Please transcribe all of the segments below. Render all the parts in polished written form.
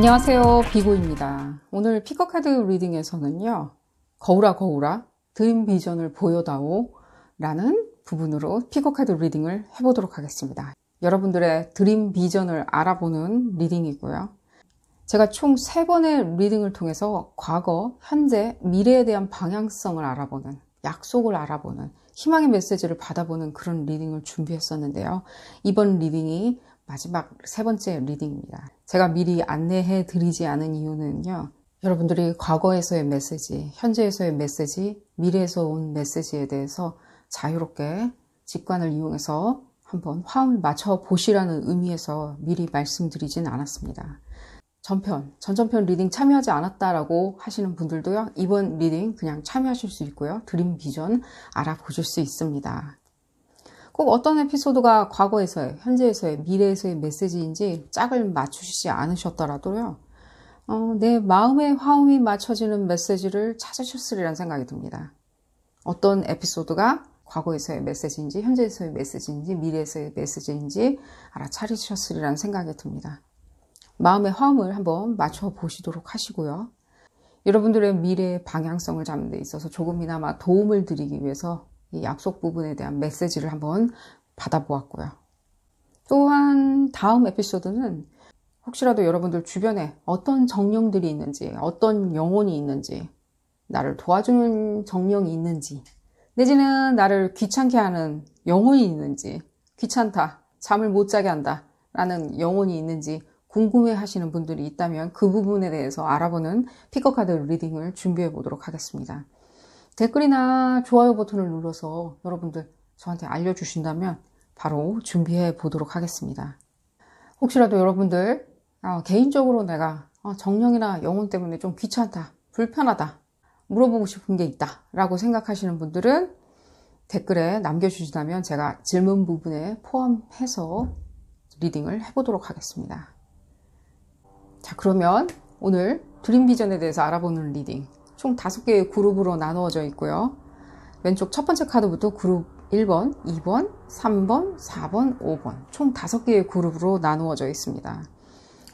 안녕하세요, 비고입니다. 오늘 피커카드 리딩에서는요, 거울아 거울아 드림 비전을 보여다오 라는 부분으로 피커카드 리딩을 해보도록 하겠습니다. 여러분들의 드림 비전을 알아보는 리딩이고요. 제가 총 3번의 리딩을 통해서 과거, 현재, 미래에 대한 방향성을 알아보는, 약속을 알아보는, 희망의 메시지를 받아보는 그런 리딩을 준비했었는데요. 이번 리딩이 마지막 3번째 리딩입니다. 제가 미리 안내해 드리지 않은 이유는요. 여러분들이 과거에서의 메시지, 현재에서의 메시지, 미래에서 온 메시지에 대해서 자유롭게 직관을 이용해서 한번 화음을 맞춰 보시라는 의미에서 미리 말씀드리진 않았습니다. 전전편 리딩 참여하지 않았다라고 하시는 분들도요. 이번 리딩 그냥 참여하실 수 있고요. 드림 비전 알아보실 수 있습니다. 꼭 어떤 에피소드가 과거에서의, 현재에서의, 미래에서의 메시지인지 짝을 맞추시지 않으셨더라도요. 내 마음의 화음이 맞춰지는 메시지를 찾으셨으리란 생각이 듭니다. 어떤 에피소드가 과거에서의 메시지인지, 현재에서의 메시지인지, 미래에서의 메시지인지 알아차리셨으리란 생각이 듭니다. 마음의 화음을 한번 맞춰 보시도록 하시고요. 여러분들의 미래의 방향성을 잡는 데 있어서 조금이나마 도움을 드리기 위해서 이 약속 부분에 대한 메시지를 한번 받아보았고요. 또한 다음 에피소드는 혹시라도 여러분들 주변에 어떤 정령들이 있는지, 어떤 영혼이 있는지, 나를 도와주는 정령이 있는지, 내지는 나를 귀찮게 하는 영혼이 있는지, 귀찮다, 잠을 못 자게 한다 라는 영혼이 있는지 궁금해 하시는 분들이 있다면 그 부분에 대해서 알아보는 피커카드 리딩을 준비해 보도록 하겠습니다. 댓글이나 좋아요 버튼을 눌러서 여러분들 저한테 알려주신다면 바로 준비해 보도록 하겠습니다. 혹시라도 여러분들 개인적으로 내가 정령이나 영혼 때문에 좀 귀찮다, 불편하다, 물어보고 싶은 게 있다 라고 생각하시는 분들은 댓글에 남겨주신다면 제가 질문 부분에 포함해서 리딩을 해보도록 하겠습니다. 자, 그러면 오늘 드림 비전에 대해서 알아보는 리딩 총 5개의 그룹으로 나누어져 있고요. 왼쪽 첫 번째 카드부터 그룹 1번, 2번, 3번, 4번, 5번 총 5개의 그룹으로 나누어져 있습니다.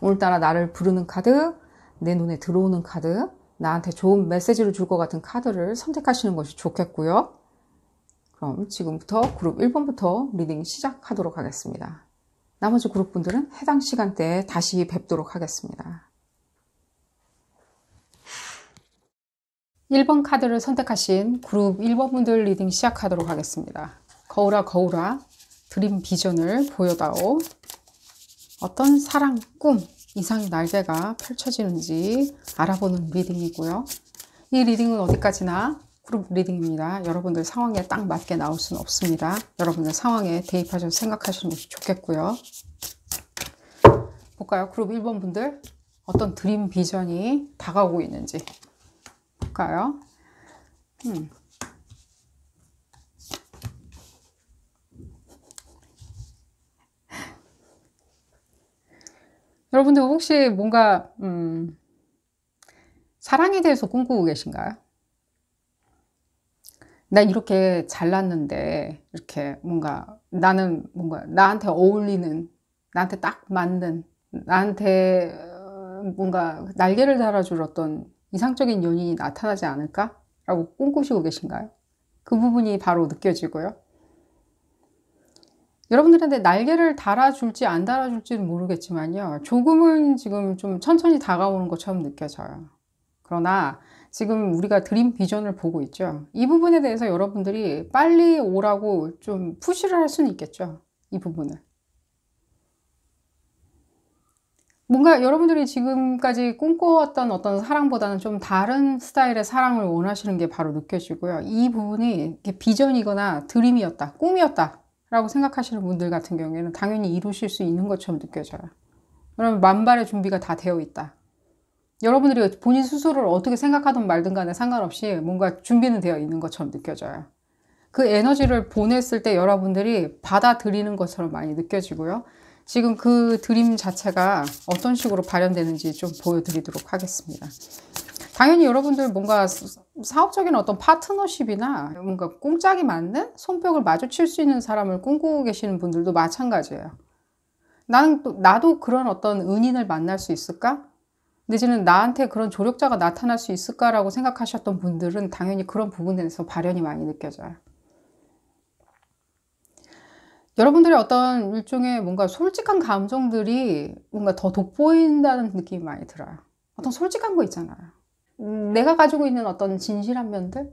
오늘따라 나를 부르는 카드, 내 눈에 들어오는 카드, 나한테 좋은 메시지를 줄 것 같은 카드를 선택하시는 것이 좋겠고요. 그럼 지금부터 그룹 1번부터 리딩 시작하도록 하겠습니다. 나머지 그룹분들은 해당 시간대에 다시 뵙도록 하겠습니다. 1번 카드를 선택하신 그룹 1번 분들 리딩 시작하도록 하겠습니다. 거울아 거울아 드림 비전을 보여다오. 어떤 사랑, 꿈, 이상의 날개가 펼쳐지는지 알아보는 리딩이고요. 이 리딩은 어디까지나 그룹 리딩입니다. 여러분들 상황에 딱 맞게 나올 수는 없습니다. 여러분들 상황에 대입하셔서 생각하시는 것이 좋겠고요. 볼까요? 그룹 1번 분들 어떤 드림 비전이 다가오고 있는지 볼까요? 여러분들 혹시 뭔가 사랑에 대해서 꿈꾸고 계신가요? 나 이렇게 잘났는데 이렇게 나는 뭔가 나한테 어울리는, 나한테 딱 맞는, 나한테 뭔가 날개를 달아줄 어떤 이상적인 연인이 나타나지 않을까? 라고 꿈꾸시고 계신가요? 그 부분이 바로 느껴지고요. 여러분들한테 날개를 달아줄지 안 달아줄지는 모르겠지만요. 조금은 지금 좀 천천히 다가오는 것처럼 느껴져요. 그러나 지금 우리가 드림 비전을 보고 있죠. 이 부분에 대해서 여러분들이 빨리 오라고 좀 푸시를 할 수는 있겠죠. 이 부분을. 뭔가 여러분들이 지금까지 꿈꿔왔던 어떤 사랑보다는 좀 다른 스타일의 사랑을 원하시는 게 바로 느껴지고요. 이 부분이 비전이거나 드림이었다, 꿈이었다 라고 생각하시는 분들 같은 경우에는 당연히 이루실 수 있는 것처럼 느껴져요. 그러면 만발의 준비가 다 되어 있다. 여러분들이 본인 스스로를 어떻게 생각하든 말든 간에 상관없이 뭔가 준비는 되어 있는 것처럼 느껴져요. 그 에너지를 보냈을 때 여러분들이 받아들이는 것처럼 많이 느껴지고요. 지금 그 드림 자체가 어떤 식으로 발현되는지 좀 보여드리도록 하겠습니다. 당연히 여러분들 뭔가 사업적인 어떤 파트너십이나 뭔가 꽁짝이 맞는 손뼉을 마주칠 수 있는 사람을 꿈꾸고 계시는 분들도 마찬가지예요. 나도 그런 어떤 은인을 만날 수 있을까? 내지는 나한테 그런 조력자가 나타날 수 있을까라고 생각하셨던 분들은 당연히 그런 부분에서 발현이 많이 느껴져요. 여러분들의 어떤 일종의 뭔가 솔직한 감정들이 뭔가 더 돋보인다는 느낌이 많이 들어요. 어떤 솔직한 거 있잖아요. 내가 가지고 있는 어떤 진실한 면들,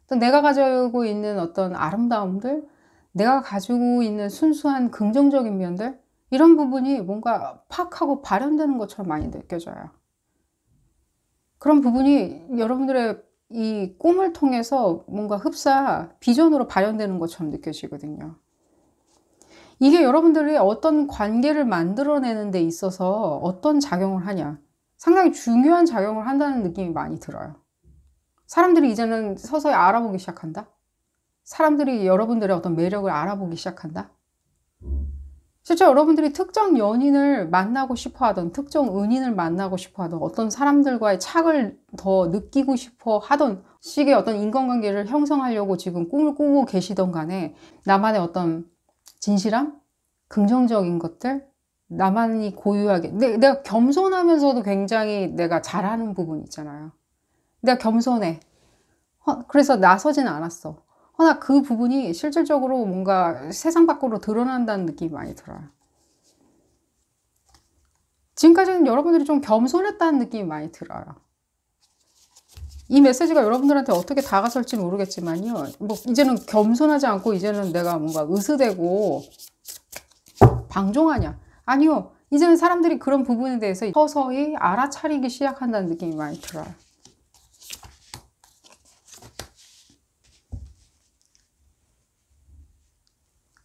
또 내가 가지고 있는 어떤 아름다움들, 내가 가지고 있는 순수한 긍정적인 면들, 이런 부분이 뭔가 팍 하고 발현되는 것처럼 많이 느껴져요. 그런 부분이 여러분들의 이 꿈을 통해서 뭔가 흡사 비전으로 발현되는 것처럼 느껴지거든요. 이게 여러분들이 어떤 관계를 만들어내는 데 있어서 어떤 작용을 하냐, 상당히 중요한 작용을 한다는 느낌이 많이 들어요. 사람들이 이제는 서서히 알아보기 시작한다. 사람들이 여러분들의 어떤 매력을 알아보기 시작한다. 실제 여러분들이 특정 연인을 만나고 싶어 하던, 특정 은인을 만나고 싶어 하던, 어떤 사람들과의 착을 더 느끼고 싶어 하던 식의 어떤 인간관계를 형성하려고 지금 꿈을 꾸고 계시던 간에 나만의 어떤 진실함? 긍정적인 것들? 나만이 고유하게 내가 겸손하면서도 굉장히 내가 잘하는 부분 있잖아요. 내가 겸손해. 그래서 나서진 않았어. 허나 그 부분이 실질적으로 뭔가 세상 밖으로 드러난다는 느낌이 많이 들어요. 지금까지는 여러분들이 좀 겸손했다는 느낌이 많이 들어요. 이 메시지가 여러분들한테 어떻게 다가설지 모르겠지만요. 뭐 이제는 겸손하지 않고 이제는 내가 뭔가 으스대고 방종하냐? 아니요. 이제는 사람들이 그런 부분에 대해서 서서히 알아차리기 시작한다는 느낌이 많이 들어요.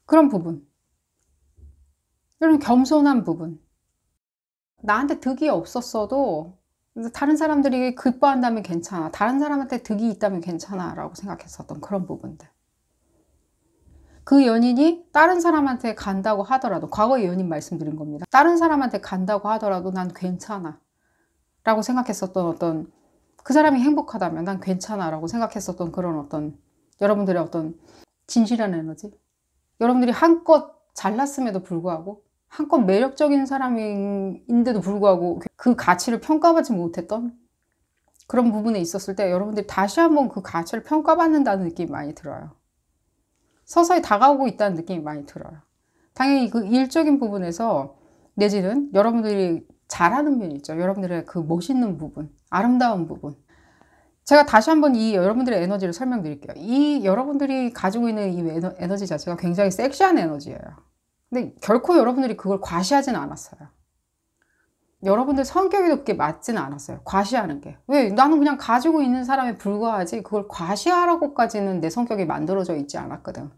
그런 부분. 이런 겸손한 부분. 나한테 득이 없었어도 다른 사람들이 기뻐한다면 괜찮아. 다른 사람한테 득이 있다면 괜찮아. 라고 생각했었던 그런 부분들. 그 연인이 다른 사람한테 간다고 하더라도, 과거의 연인 말씀드린 겁니다. 다른 사람한테 간다고 하더라도 난 괜찮아. 라고 생각했었던 어떤, 그 사람이 행복하다면 난 괜찮아. 라고 생각했었던 그런 어떤, 여러분들의 어떤 진실한 에너지. 여러분들이 한껏 잘났음에도 불구하고, 한껏 매력적인 사람인데도 불구하고 그 가치를 평가받지 못했던 그런 부분에 있었을 때 여러분들이 다시 한번 그 가치를 평가받는다는 느낌이 많이 들어요. 서서히 다가오고 있다는 느낌이 많이 들어요. 당연히 그 일적인 부분에서 내지는 여러분들이 잘하는 면이 있죠. 여러분들의 그 멋있는 부분, 아름다운 부분. 제가 다시 한번 이 여러분들의 에너지를 설명드릴게요. 이 여러분들이 가지고 있는 이 에너지 자체가 굉장히 섹시한 에너지예요. 근데 결코 여러분들이 그걸 과시하진 않았어요. 여러분들 성격에도 그게 맞지는 않았어요. 과시하는 게. 왜? 나는 그냥 가지고 있는 사람에 불과하지 그걸 과시하라고까지는 내 성격이 만들어져 있지 않았거든.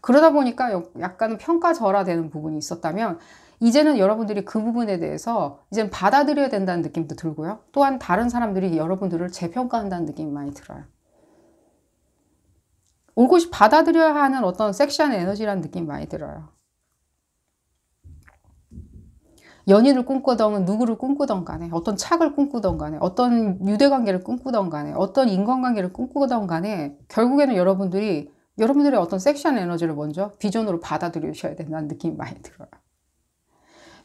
그러다 보니까 약간은 평가절하되는 부분이 있었다면 이제는 여러분들이 그 부분에 대해서 이제는 받아들여야 된다는 느낌도 들고요. 또한 다른 사람들이 여러분들을 재평가한다는 느낌이 많이 들어요. 올곧이 받아들여야 하는 어떤 섹시한 에너지라는 느낌이 많이 들어요. 연인을 꿈꾸던 누구를 꿈꾸던 간에 어떤 착을 꿈꾸던 간에 어떤 유대관계를 꿈꾸던 간에 어떤 인간관계를 꿈꾸던 간에 결국에는 여러분들의 어떤 섹시한 에너지를 먼저 비전으로 받아들이셔야 된다는 느낌이 많이 들어요.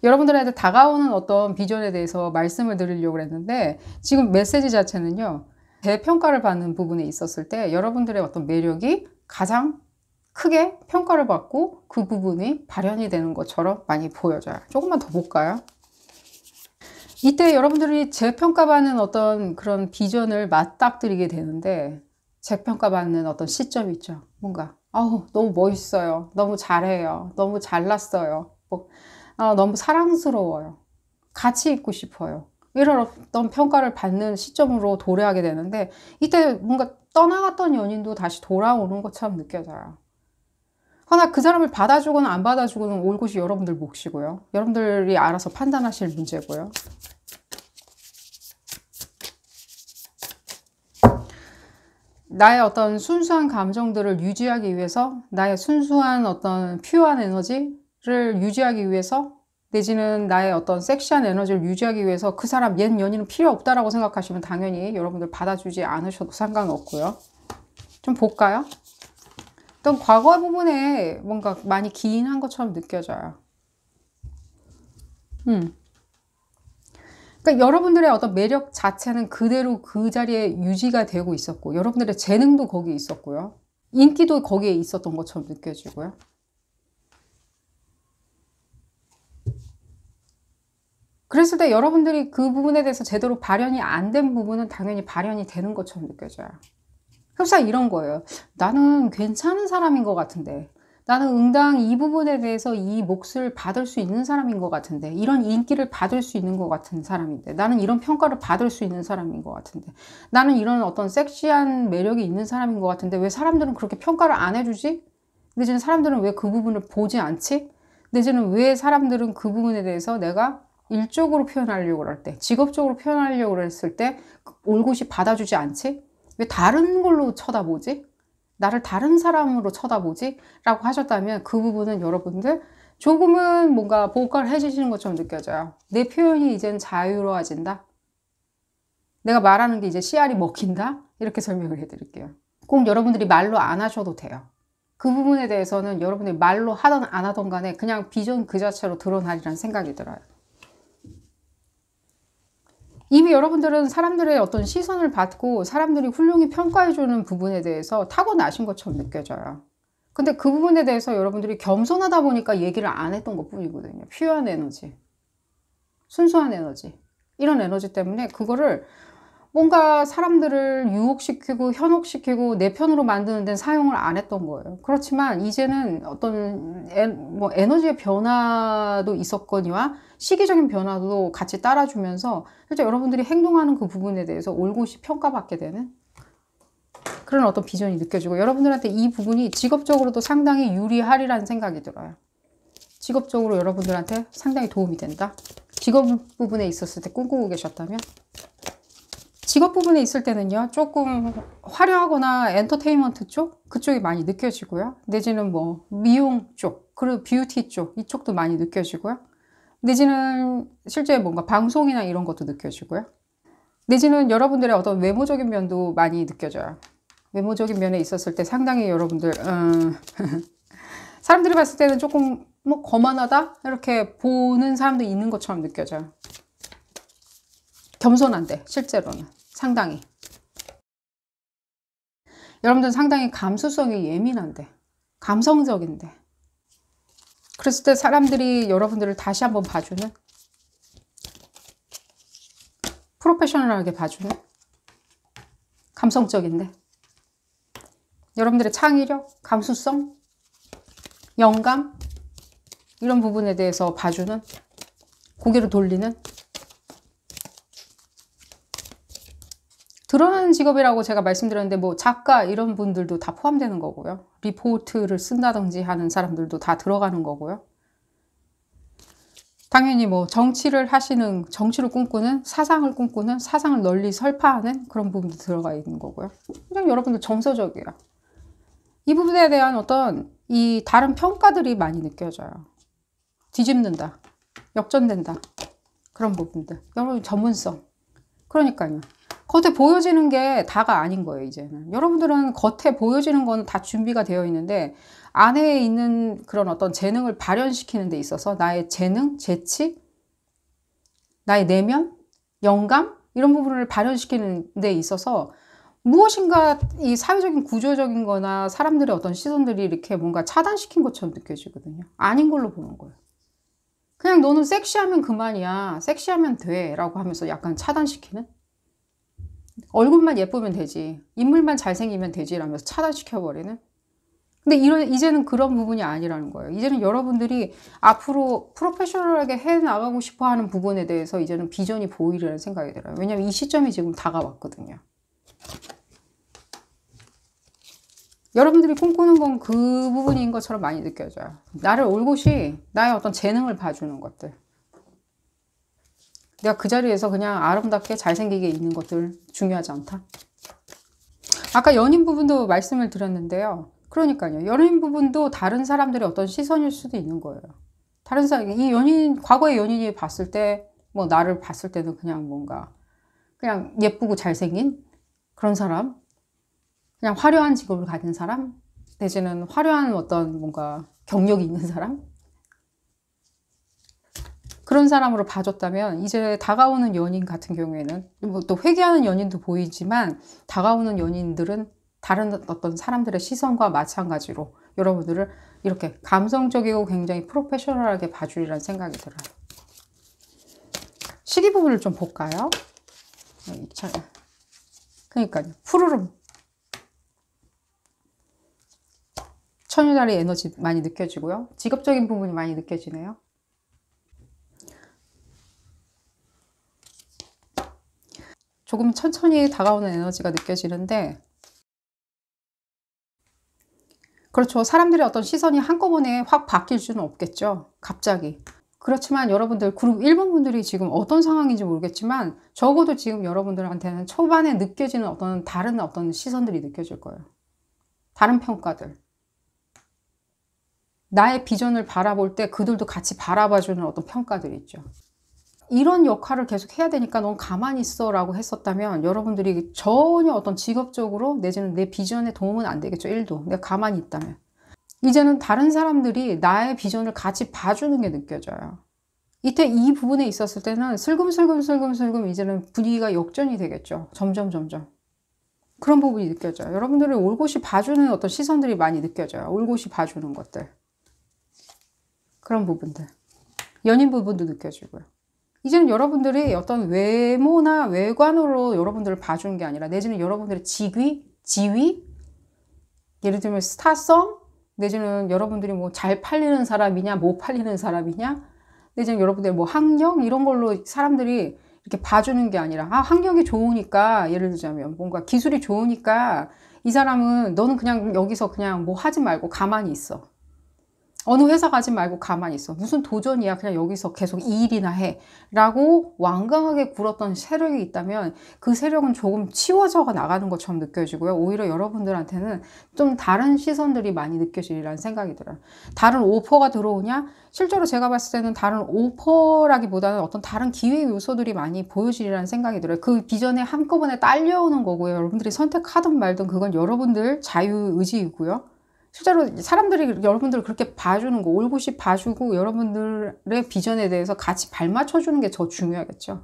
여러분들한테 다가오는 어떤 비전에 대해서 말씀을 드리려고 했는데 지금 메시지 자체는요. 재평가를 받는 부분에 있었을 때 여러분들의 어떤 매력이 가장 크게 평가를 받고 그 부분이 발현이 되는 것처럼 많이 보여져요. 조금만 더 볼까요? 이때 여러분들이 재평가받는 어떤 그런 비전을 맞닥뜨리게 되는데 재평가받는 어떤 시점이 있죠. 뭔가 너무 멋있어요. 너무 잘해요. 너무 잘났어요. 너무 사랑스러워요. 같이 있고 싶어요. 이런 어떤 평가를 받는 시점으로 도래하게 되는데 이때 뭔가 떠나갔던 연인도 다시 돌아오는 것처럼 느껴져요. 허나 그 사람을 받아주거나 안 받아주고는 올곧이 여러분들 몫이고요. 여러분들이 알아서 판단하실 문제고요. 나의 어떤 순수한 감정들을 유지하기 위해서 나의 순수한 어떤 퓨어한 에너지를 유지하기 위해서 내지는 나의 어떤 섹시한 에너지를 유지하기 위해서 그 사람 옛 연인은 필요 없다라고 생각하시면 당연히 여러분들 받아주지 않으셔도 상관없고요. 좀 볼까요? 어떤 과거 부분에 뭔가 많이 기인한 것처럼 느껴져요. 그러니까 여러분들의 어떤 매력 자체는 그대로 그 자리에 유지가 되고 있었고, 여러분들의 재능도 거기에 있었고요. 인기도 거기에 있었던 것처럼 느껴지고요. 그랬을 때 여러분들이 그 부분에 대해서 제대로 발현이 안 된 부분은 당연히 발현이 되는 것처럼 느껴져요. 흡사 이런 거예요. 나는 괜찮은 사람인 것 같은데, 나는 응당 이 부분에 대해서 이 몫을 받을 수 있는 사람인 것 같은데, 이런 인기를 받을 수 있는 것 같은 사람인데, 나는 이런 평가를 받을 수 있는 사람인 것 같은데, 나는 이런 어떤 섹시한 매력이 있는 사람인 것 같은데, 왜 사람들은 그렇게 평가를 안 해주지? 내지는 사람들은 왜 그 부분을 보지 않지? 내지는 왜 사람들은 그 부분에 대해서 내가 일적으로 표현하려고 할 때, 직업적으로 표현하려고 했을 때 올곧이 받아주지 않지? 왜 다른 걸로 쳐다보지? 나를 다른 사람으로 쳐다보지? 라고 하셨다면 그 부분은 여러분들 조금은 뭔가 보컬해지시는 것처럼 느껴져요. 내 표현이 이젠 자유로워진다. 내가 말하는 게 이제 씨알이 먹힌다. 이렇게 설명을 해드릴게요. 꼭 여러분들이 말로 안 하셔도 돼요. 그 부분에 대해서는 여러분들이 말로 하던 안 하던 간에 그냥 비전 그 자체로 드러나리라는 생각이 들어요. 이미 여러분들은 사람들의 어떤 시선을 받고 사람들이 훌륭히 평가해주는 부분에 대해서 타고나신 것처럼 느껴져요. 근데 그 부분에 대해서 여러분들이 겸손하다 보니까 얘기를 안 했던 것 뿐이거든요. 퓨어한 에너지, 순수한 에너지, 이런 에너지 때문에 그거를 뭔가 사람들을 유혹시키고 현혹시키고 내 편으로 만드는 데는 사용을 안 했던 거예요. 그렇지만 이제는 어떤 에너지의 변화도 있었거니와 시기적인 변화도 같이 따라주면서 실제 여러분들이 행동하는 그 부분에 대해서 올곧이 평가받게 되는 그런 어떤 비전이 느껴지고, 여러분들한테 이 부분이 직업적으로도 상당히 유리하리라는 생각이 들어요. 직업적으로 여러분들한테 상당히 도움이 된다. 직업 부분에 있었을 때 꿈꾸고 계셨다면, 직업 부분에 있을 때는요, 조금 화려하거나 엔터테인먼트 쪽? 그쪽이 많이 느껴지고요. 내지는 뭐 미용 쪽, 그리고 뷰티 쪽, 이쪽도 많이 느껴지고요. 내지는 실제 뭔가 방송이나 이런 것도 느껴지고요. 내지는 여러분들의 어떤 외모적인 면도 많이 느껴져요. 외모적인 면에 있었을 때 상당히 여러분들 사람들이 봤을 때는 조금 뭐 거만하다? 이렇게 보는 사람도 있는 것처럼 느껴져요. 겸손한데 실제로는 상당히 여러분들은 상당히 감수성이 예민한데, 감성적인데, 그랬을 때 사람들이 여러분들을 다시 한번 봐주는, 프로페셔널하게 봐주는, 감성적인데, 여러분들의 창의력, 감수성, 영감, 이런 부분에 대해서 봐주는, 고개를 돌리는, 드러나는 직업이라고 제가 말씀드렸는데 뭐 작가 이런 분들도 다 포함되는 거고요. 리포트를 쓴다든지 하는 사람들도 다 들어가는 거고요. 당연히 뭐 정치를 하시는, 정치를 꿈꾸는, 사상을 꿈꾸는, 사상을 널리 설파하는 그런 부분도 들어가 있는 거고요. 그냥 여러분들 정서적이에요. 이 부분에 대한 어떤 이 다른 평가들이 많이 느껴져요. 뒤집는다, 역전된다, 그런 부분들. 여러분 전문성. 그러니까요. 겉에 보여지는 게 다가 아닌 거예요, 이제는. 여러분들은 겉에 보여지는 건 다 준비가 되어 있는데, 안에 있는 그런 어떤 재능을 발현시키는 데 있어서 나의 재능, 재치, 나의 내면, 영감, 이런 부분을 발현시키는 데 있어서 무엇인가 이 사회적인 구조적인 거나 사람들의 어떤 시선들이 이렇게 뭔가 차단시킨 것처럼 느껴지거든요. 아닌 걸로 보는 거예요. 그냥 너는 섹시하면 그만이야. 섹시하면 돼. 라고 하면서 약간 차단시키는? 얼굴만 예쁘면 되지, 인물만 잘생기면 되지 라면서 차단시켜버리는. 근데 이제는 그런 부분이 아니라는 거예요. 이제는 여러분들이 앞으로 프로페셔널하게 해나가고 싶어 하는 부분에 대해서 이제는 비전이 보이려는 생각이 들어요. 왜냐면 이 시점이 지금 다가왔거든요. 여러분들이 꿈꾸는 건 그 부분인 것처럼 많이 느껴져요. 나를 올곧이, 나의 어떤 재능을 봐주는 것들, 내가 그 자리에서 그냥 아름답게 잘생기게 있는 것들 중요하지 않다. 아까 연인 부분도 말씀을 드렸는데요. 그러니까요. 연인 부분도 다른 사람들의 어떤 시선일 수도 있는 거예요. 다른 사람, 이 연인, 과거의 연인이 봤을 때, 뭐 나를 봤을 때는 그냥 뭔가, 그냥 예쁘고 잘생긴 그런 사람, 그냥 화려한 직업을 가진 사람, 내지는 화려한 어떤 뭔가 경력이 있는 사람, 그런 사람으로 봐줬다면 이제 다가오는 연인 같은 경우에는 뭐 또 회귀하는 연인도 보이지만 다가오는 연인들은 다른 어떤 사람들의 시선과 마찬가지로 여러분들을 이렇게 감성적이고 굉장히 프로페셔널하게 봐주리라는 생각이 들어요. 시기 부분을 좀 볼까요? 그러니까요. 푸르름. 처녀자리 에너지 많이 느껴지고요. 직업적인 부분이 많이 느껴지네요. 조금 천천히 다가오는 에너지가 느껴지는데 그렇죠. 사람들의 어떤 시선이 한꺼번에 확 바뀔 수는 없겠죠. 갑자기. 그렇지만 여러분들 그룹 1번 분들이 지금 어떤 상황인지 모르겠지만 적어도 지금 여러분들한테는 초반에 느껴지는 어떤 다른 어떤 시선들이 느껴질 거예요. 다른 평가들. 나의 비전을 바라볼 때 그들도 같이 바라봐주는 어떤 평가들이 있죠. 이런 역할을 계속 해야 되니까 넌 가만히 있어 라고 했었다면 여러분들이 전혀 어떤 직업적으로 내지는 내 비전에 도움은 안 되겠죠. 1도. 내가 가만히 있다면. 이제는 다른 사람들이 나의 비전을 같이 봐주는 게 느껴져요. 이때 이 부분에 있었을 때는 슬금슬금 이제는 분위기가 역전이 되겠죠. 점점. 그런 부분이 느껴져요. 여러분들을 올곧이 봐주는 어떤 시선들이 많이 느껴져요. 올곧이 봐주는 것들. 그런 부분들. 연인 부분도 느껴지고요. 이제는 여러분들이 어떤 외모나 외관으로 여러분들을 봐주는 게 아니라 내지는 여러분들의 지위, 예를 들면 스타성, 내지는 여러분들이 뭐 잘 팔리는 사람이냐, 못 팔리는 사람이냐, 내지는 여러분들의 뭐 학력 이런 걸로 사람들이 이렇게 봐주는 게 아니라 학력이 좋으니까 예를 들자면 뭔가 기술이 좋으니까 이 사람은 너는 그냥 여기서 그냥 뭐 하지 말고 가만히 있어. 어느 회사 가지 말고 가만히 있어. 무슨 도전이야. 그냥 여기서 계속 이 일이나 해. 라고 완강하게 굴었던 세력이 있다면 그 세력은 조금 치워져 나가는 것처럼 느껴지고요. 오히려 여러분들한테는 좀 다른 시선들이 많이 느껴지리라는 생각이 들어요. 다른 오퍼가 들어오냐? 실제로 제가 봤을 때는 다른 오퍼라기보다는 어떤 다른 기회 요소들이 많이 보여지리라는 생각이 들어요. 그 비전에 한꺼번에 딸려오는 거고요. 여러분들이 선택하든 말든 그건 여러분들 자유의지이고요. 실제로 사람들이 여러분들을 그렇게 봐주는 거, 올곧이 봐주고 여러분들의 비전에 대해서 같이 발맞춰주는 게 더 중요하겠죠.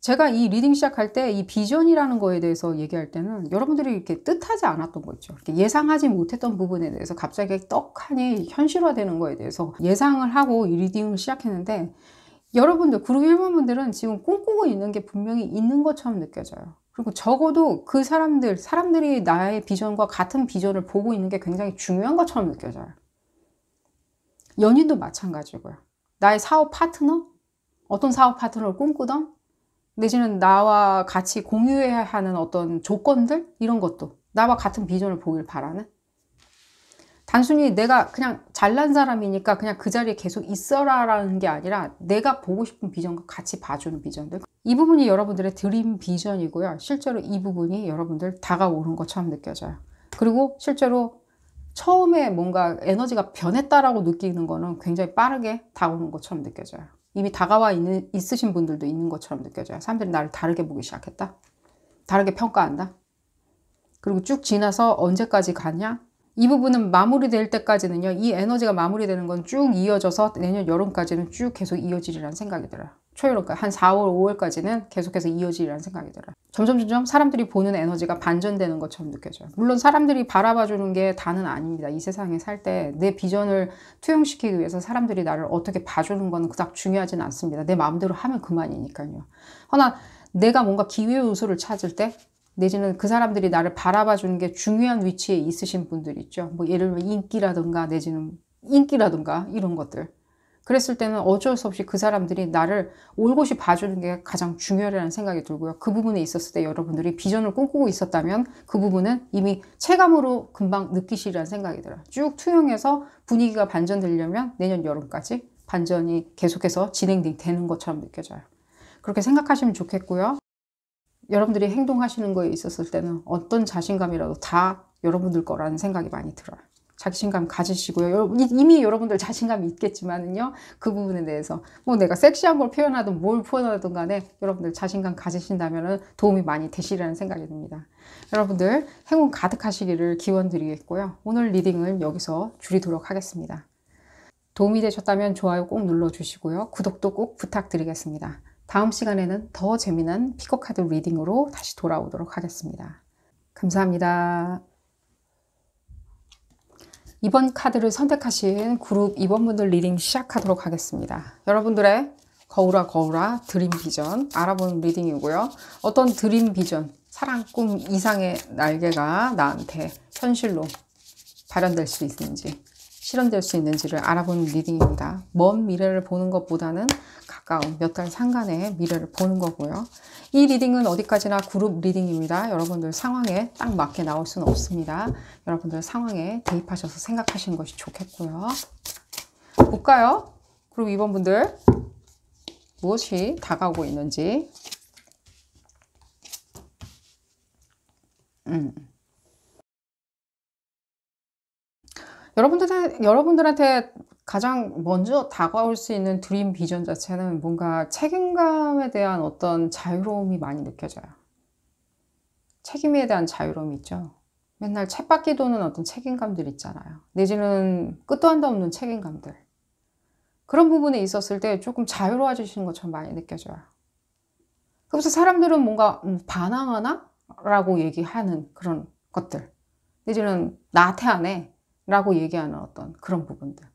제가 이 리딩 시작할 때 이 비전이라는 거에 대해서 얘기할 때는 여러분들이 이렇게 뜻하지 않았던 거 있죠. 이렇게 예상하지 못했던 부분에 대해서 갑자기 떡하니 현실화되는 거에 대해서 예상을 하고 이 리딩을 시작했는데 여러분들, 그룹 1번 분들은 지금 꿈꾸고 있는 게 분명히 있는 것처럼 느껴져요. 그리고 적어도 그 사람들이 나의 비전과 같은 비전을 보고 있는 게 굉장히 중요한 것처럼 느껴져요. 연인도 마찬가지고요. 나의 사업 파트너? 어떤 사업 파트너를 꿈꾸던? 내지는 나와 같이 공유해야 하는 어떤 조건들? 이런 것도 나와 같은 비전을 보길 바라는? 단순히 내가 그냥 잘난 사람이니까 그냥 그 자리에 계속 있어라 라는 게 아니라 내가 보고 싶은 비전과 같이 봐주는 비전들. 이 부분이 여러분들의 드림 비전이고요. 실제로 이 부분이 여러분들 다가오는 것처럼 느껴져요. 그리고 실제로 처음에 뭔가 에너지가 변했다라고 느끼는 거는 굉장히 빠르게 다가오는 것처럼 느껴져요. 이미 다가와 있으신 분들도 있는 것처럼 느껴져요. 사람들이 나를 다르게 보기 시작했다. 다르게 평가한다. 그리고 쭉 지나서 언제까지 가냐? 이 부분은 마무리될 때까지는요. 이 에너지가 마무리되는 건 쭉 이어져서 내년 여름까지는 쭉 계속 이어지리라는 생각이 들어요. 초여름까지 한 4월, 5월까지는 계속해서 이어지리라는 생각이 들어요. 점점 사람들이 보는 에너지가 반전되는 것처럼 느껴져요. 물론 사람들이 바라봐주는 게 다는 아닙니다. 이 세상에 살 때 내 비전을 투영시키기 위해서 사람들이 나를 어떻게 봐주는 건 그닥 중요하진 않습니다. 내 마음대로 하면 그만이니까요. 허나 내가 뭔가 기회 요소를 찾을 때 내지는 그 사람들이 나를 바라봐 주는 게 중요한 위치에 있으신 분들 있죠. 뭐 예를 들면 인기라든가 내지는 인기라든가 이런 것들. 그랬을 때는 어쩔 수 없이 그 사람들이 나를 올곧이 봐주는 게 가장 중요하다는 생각이 들고요. 그 부분에 있었을 때 여러분들이 비전을 꿈꾸고 있었다면 그 부분은 이미 체감으로 금방 느끼시리라는 생각이 들어요. 쭉 투영해서 분위기가 반전되려면 내년 여름까지 반전이 계속해서 진행되는 것처럼 느껴져요. 그렇게 생각하시면 좋겠고요. 여러분들이 행동하시는 거에 있었을 때는 어떤 자신감이라도 다 여러분들 거라는 생각이 많이 들어요. 자신감 가지시고요. 이미 여러분들 자신감이 있겠지만은요. 그 부분에 대해서 뭐 내가 섹시한 걸 표현하든 뭘 표현하든 간에 여러분들 자신감 가지신다면 도움이 많이 되시리라는 생각이 듭니다. 여러분들 행운 가득하시기를 기원 드리겠고요. 오늘 리딩을 여기서 줄이도록 하겠습니다. 도움이 되셨다면 좋아요 꼭 눌러주시고요. 구독도 꼭 부탁드리겠습니다. 다음 시간에는 더 재미난 피코카드 리딩으로 다시 돌아오도록 하겠습니다. 감사합니다. 이번 카드를 선택하신 그룹 2번분들 리딩 시작하도록 하겠습니다. 여러분들의 거울아 드림 비전 알아보는 리딩이고요. 어떤 드림 비전, 사랑, 꿈 이상의 날개가 나한테 현실로 발현될 수 있는지, 실현될 수 있는지를 알아보는 리딩입니다. 먼 미래를 보는 것보다는 가까운 몇 달 상간의 미래를 보는 거고요. 이 리딩은 어디까지나 그룹 리딩입니다. 여러분들 상황에 딱 맞게 나올 수는 없습니다. 여러분들 상황에 대입하셔서 생각하시는 것이 좋겠고요. 볼까요? 그룹 2번분들 무엇이 다가오고 있는지. 여러분들한테 가장 먼저 다가올 수 있는 드림 비전 자체는 뭔가 책임감에 대한 어떤 자유로움이 많이 느껴져요. 책임에 대한 자유로움이 있죠. 맨날 쳇바퀴 도는 어떤 책임감들 있잖아요. 내지는 끝도 한도 없는 책임감들. 그런 부분에 있었을 때 조금 자유로워지시는 것처럼 많이 느껴져요. 그래서 사람들은 뭔가 반항하나? 라고 얘기하는 그런 것들. 내지는 나태하네? 라고 얘기하는 어떤 그런 부분들.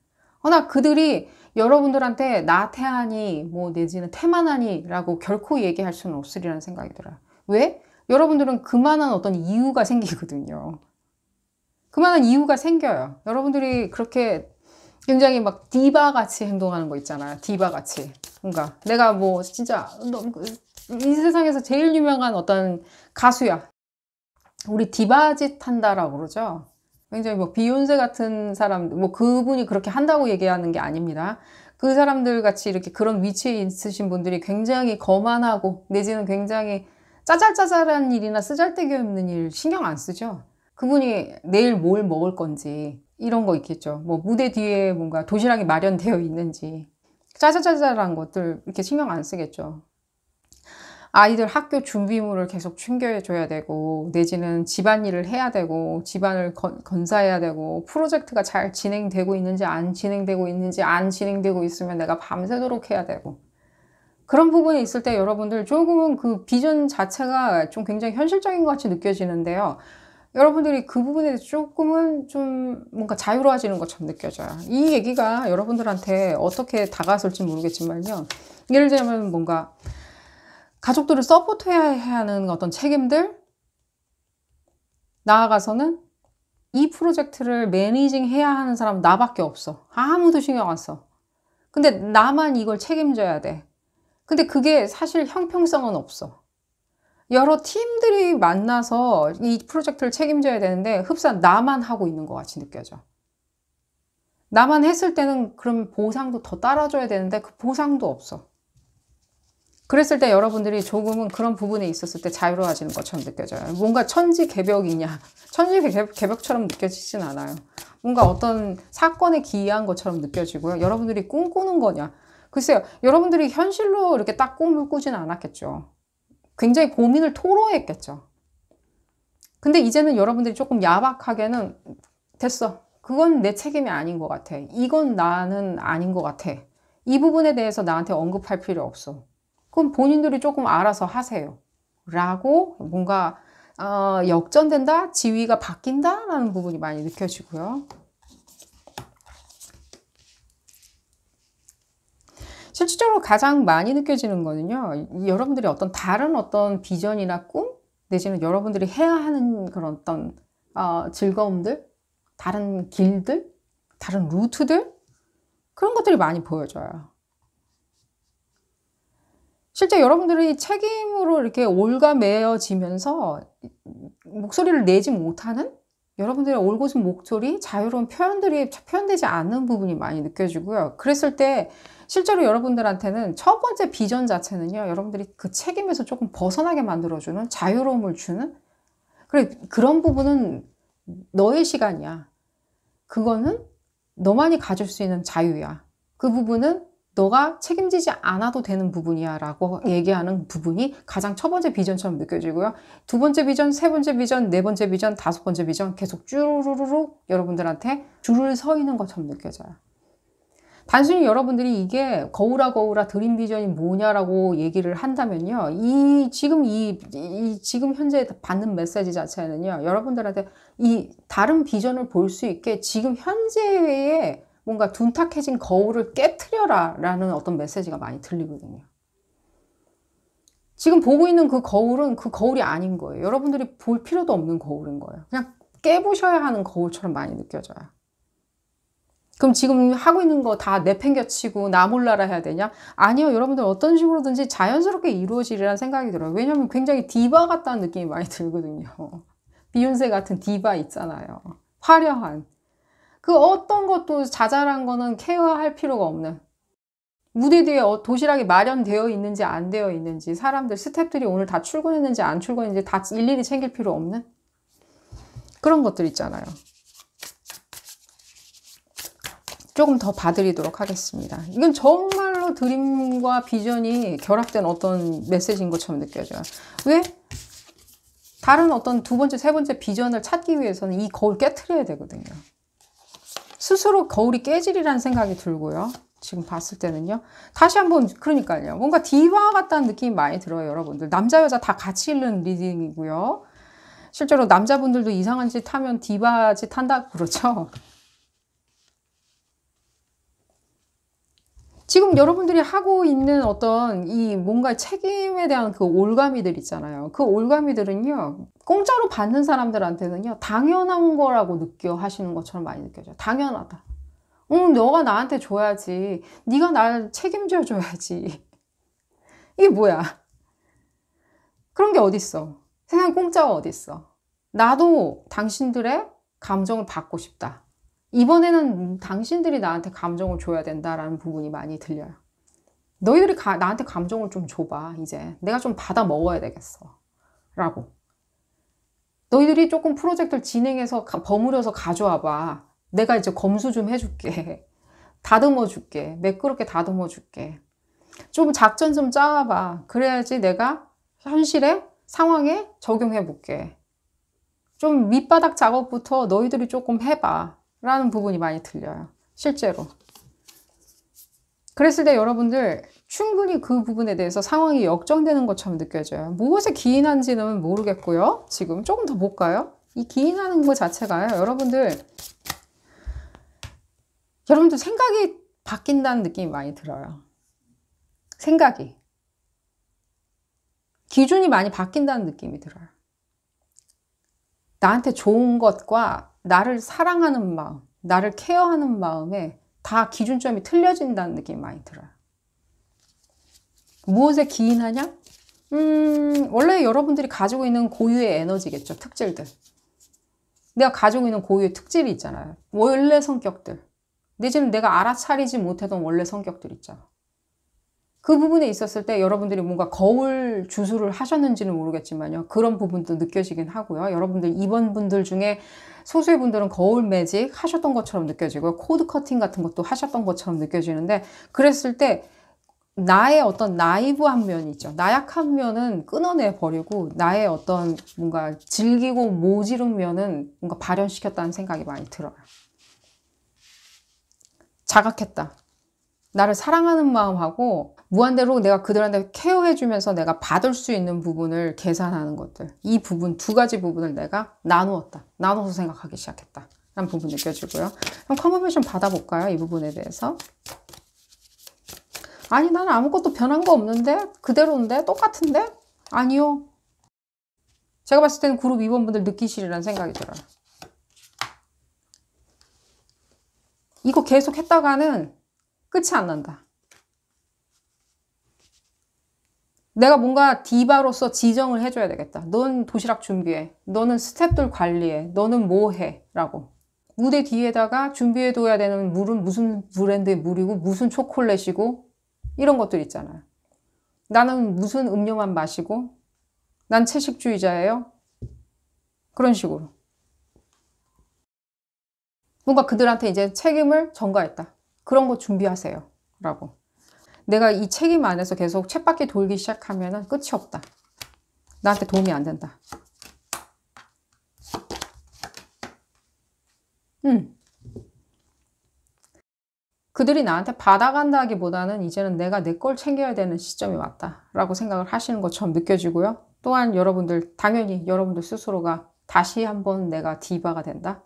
허나 그들이 여러분들한테 나태하니 뭐 내지는 태만하니 라고 결코 얘기할 수는 없으리라는 생각이 들어요. 왜? 여러분들은 그만한 어떤 이유가 생기거든요. 그만한 이유가 생겨요. 여러분들이 그렇게 굉장히 막 디바같이 행동하는 거 있잖아요. 디바같이. 뭔가 내가 뭐 진짜 이 세상에서 제일 유명한 어떤 가수야. 우리 디바짓 한다라고 그러죠. 굉장히 뭐 비욘세 같은 사람, 뭐 그분이 그렇게 한다고 얘기하는 게 아닙니다. 그 사람들 같이 이렇게 그런 위치에 있으신 분들이 굉장히 거만하고 내지는 굉장히 짜잘짜잘한 일이나 쓰잘데기 없는 일 신경 안 쓰죠. 그분이 내일 뭘 먹을 건지 이런 거 있겠죠. 뭐 무대 뒤에 뭔가 도시락이 마련되어 있는지 짜잘짜잘한 것들 이렇게 신경 안 쓰겠죠. 아이들 학교 준비물을 계속 챙겨줘야 되고 내지는 집안일을 해야 되고 집안을 건사해야 되고 프로젝트가 잘 진행되고 있는지 안 진행되고 있는지 안 진행되고 있으면 내가 밤새도록 해야 되고 그런 부분이 있을 때 여러분들 조금은 그 비전 자체가 좀 굉장히 현실적인 것 같이 느껴지는데요. 여러분들이 그 부분에 대해서 조금은 좀 뭔가 자유로워지는 것처럼 느껴져요. 이 얘기가 여러분들한테 어떻게 다가설지 모르겠지만요. 예를 들면 뭔가 가족들을 서포트해야 하는 어떤 책임들, 나아가서는 이 프로젝트를 매니징 해야 하는 사람은 나밖에 없어. 아무도 신경 안 써. 근데 나만 이걸 책임져야 돼. 근데 그게 사실 형평성은 없어. 여러 팀들이 만나서 이 프로젝트를 책임져야 되는데 흡사 나만 하고 있는 것 같이 느껴져. 나만 했을 때는 그럼 보상도 더 따라줘야 되는데 그 보상도 없어. 그랬을 때 여러분들이 조금은 그런 부분에 있었을 때 자유로워지는 것처럼 느껴져요. 뭔가 천지개벽이냐, 천지개벽처럼 느껴지진 않아요. 뭔가 어떤 사건에 기이한 것처럼 느껴지고요. 여러분들이 꿈꾸는 거냐. 글쎄요, 여러분들이 현실로 이렇게 딱 꿈을 꾸지는 않았겠죠. 굉장히 고민을 토로했겠죠. 근데 이제는 여러분들이 조금 야박하게는 됐어. 그건 내 책임이 아닌 것 같아. 이건 나는 아닌 것 같아. 이 부분에 대해서 나한테 언급할 필요 없어. 그럼 본인들이 조금 알아서 하세요. 라고 뭔가 역전된다? 지위가 바뀐다? 라는 부분이 많이 느껴지고요. 실질적으로 가장 많이 느껴지는 거는요. 여러분들이 어떤 다른 어떤 비전이나 꿈? 내지는 여러분들이 해야 하는 그런 어떤 즐거움들? 다른 길들? 다른 루트들? 그런 것들이 많이 보여져요. 실제 여러분들이 책임으로 이렇게 올가매어지면서 목소리를 내지 못하는 여러분들의 올곧은 목소리, 자유로운 표현들이 표현되지 않는 부분이 많이 느껴지고요. 그랬을 때 실제로 여러분들한테는 첫 번째 비전 자체는요. 여러분들이 그 책임에서 조금 벗어나게 만들어주는 자유로움을 주는 그래, 그런 부분은 너의 시간이야. 그거는 너만이 가질 수 있는 자유야. 그 부분은 너가 책임지지 않아도 되는 부분이야 라고 얘기하는 부분이 가장 첫 번째 비전처럼 느껴지고요. 두 번째 비전, 세 번째 비전, 네 번째 비전, 다섯 번째 비전 계속 쭈루루루 여러분들한테 줄을 서 있는 것처럼 느껴져요. 단순히 여러분들이 이게 거울아 거울아 드림 비전이 뭐냐라고 얘기를 한다면요. 지금 현재 받는 메시지 자체는요. 여러분들한테 이 다른 비전을 볼 수 있게 지금 현재의 뭔가 둔탁해진 거울을 깨트려라 라는 어떤 메시지가 많이 들리거든요. 지금 보고 있는 그 거울은 그 거울이 아닌 거예요. 여러분들이 볼 필요도 없는 거울인 거예요. 그냥 깨부셔야 하는 거울처럼 많이 느껴져요. 그럼 지금 하고 있는 거 다 내팽겨치고 나 몰라라 해야 되냐? 아니요. 여러분들 어떤 식으로든지 자연스럽게 이루어지리라는 생각이 들어요. 왜냐면 굉장히 디바 같다는 느낌이 많이 들거든요. 비욘세 같은 디바 있잖아요. 화려한. 그 어떤 것도 자잘한 거는 케어할 필요가 없는. 무대 뒤에 도시락이 마련되어 있는지 안 되어 있는지, 사람들, 스태프들이 오늘 다 출근했는지 안 출근했는지 다 일일이 챙길 필요 없는 그런 것들 있잖아요. 조금 더 봐드리도록 하겠습니다. 이건 정말로 드림과 비전이 결합된 어떤 메시지인 것처럼 느껴져요. 왜? 다른 어떤 두 번째, 세 번째 비전을 찾기 위해서는 이 거울 깨트려야 되거든요. 스스로 거울이 깨지리라는 생각이 들고요. 지금 봤을 때는요. 다시 한번 그러니까요. 뭔가 디바 같다는 느낌이 많이 들어요. 여러분들. 남자 여자 다 같이 읽는 리딩이고요. 실제로 남자분들도 이상한 짓 하면 디바 짓 한다 그러죠. 지금 여러분들이 하고 있는 어떤 이 뭔가 책임에 대한 그 올가미들 있잖아요. 그 올가미들은요, 공짜로 받는 사람들한테는요, 당연한 거라고 느껴 하시는 것처럼 많이 느껴져요. 당연하다. 응, 너가 나한테 줘야지. 네가 날 책임져 줘야지. 이게 뭐야? 그런 게 어딨어? 세상에 공짜가 어딨어? 나도 당신들의 감정을 받고 싶다. 이번에는 당신들이 나한테 감정을 줘야 된다라는 부분이 많이 들려요. 너희들이 나한테 감정을 좀 줘봐, 이제. 내가 좀 받아 먹어야 되겠어. 라고. 너희들이 조금 프로젝트를 진행해서 버무려서 가져와봐. 내가 이제 검수 좀 해줄게. 다듬어 줄게. 매끄럽게 다듬어 줄게. 좀 작전 좀 짜봐. 그래야지 내가 현실의 상황에 적용해 볼게. 좀 밑바닥 작업부터 너희들이 조금 해봐. 라는 부분이 많이 들려요. 실제로. 그랬을 때 여러분들 충분히 그 부분에 대해서 상황이 역정되는 것처럼 느껴져요. 무엇에 기인한지는 모르겠고요. 지금 조금 더 볼까요? 이 기인하는 것 자체가요. 여러분들 생각이 바뀐다는 느낌이 많이 들어요. 생각이. 기준이 많이 바뀐다는 느낌이 들어요. 나한테 좋은 것과 나를 사랑하는 마음, 나를 케어하는 마음에 다 기준점이 틀려진다는 느낌이 많이 들어요. 무엇에 기인하냐? 원래 여러분들이 가지고 있는 고유의 에너지겠죠. 특질들. 내가 가지고 있는 고유의 특질이 있잖아요. 원래 성격들. 내지는 내가 알아차리지 못하던 원래 성격들 있죠. 그 부분에 있었을 때 여러분들이 뭔가 거울 주술을 하셨는지는 모르겠지만요. 그런 부분도 느껴지긴 하고요. 여러분들 이번 분들 중에 소수의 분들은 거울 매직 하셨던 것처럼 느껴지고요. 코드 커팅 같은 것도 하셨던 것처럼 느껴지는데 그랬을 때 나의 어떤 나이브한 면이 있죠. 나약한 면은 끊어내 버리고 나의 어떤 뭔가 질기고 모지른 면은 뭔가 발현시켰다는 생각이 많이 들어요. 자각했다. 나를 사랑하는 마음하고 무한대로 내가 그들한테 케어해주면서 내가 받을 수 있는 부분을 계산하는 것들. 이 부분, 두 가지 부분을 내가 나누었다. 나눠서 생각하기 시작했다. 라는 부분 느껴지고요. 그럼 컨퍼메이션 받아볼까요? 이 부분에 대해서. 아니, 나는 아무것도 변한 거 없는데? 그대로인데? 똑같은데? 아니요. 제가 봤을 때는 그룹 2번분들 느끼시리라는 생각이 들어요. 이거 계속 했다가는 끝이 안 난다. 내가 뭔가 디바로서 지정을 해줘야 되겠다. 넌 도시락 준비해. 너는 스태프들 관리해. 너는 뭐 해? 라고. 무대 뒤에다가 준비해둬야 되는 물은 무슨 브랜드의 물이고 무슨 초콜릿이고 이런 것들 있잖아요. 나는 무슨 음료만 마시고 난 채식주의자예요. 그런 식으로. 뭔가 그들한테 이제 책임을 전가했다. 그런 거 준비하세요. 라고. 내가 이 책임 안에서 계속 쳇바퀴 돌기 시작하면 끝이 없다. 나한테 도움이 안 된다. 그들이 나한테 받아간다기보다는 이제는 내가 내 걸 챙겨야 되는 시점이 왔다라고 생각을 하시는 것처럼 느껴지고요. 또한 여러분들, 당연히 여러분들 스스로가 다시 한번 내가 디바가 된다.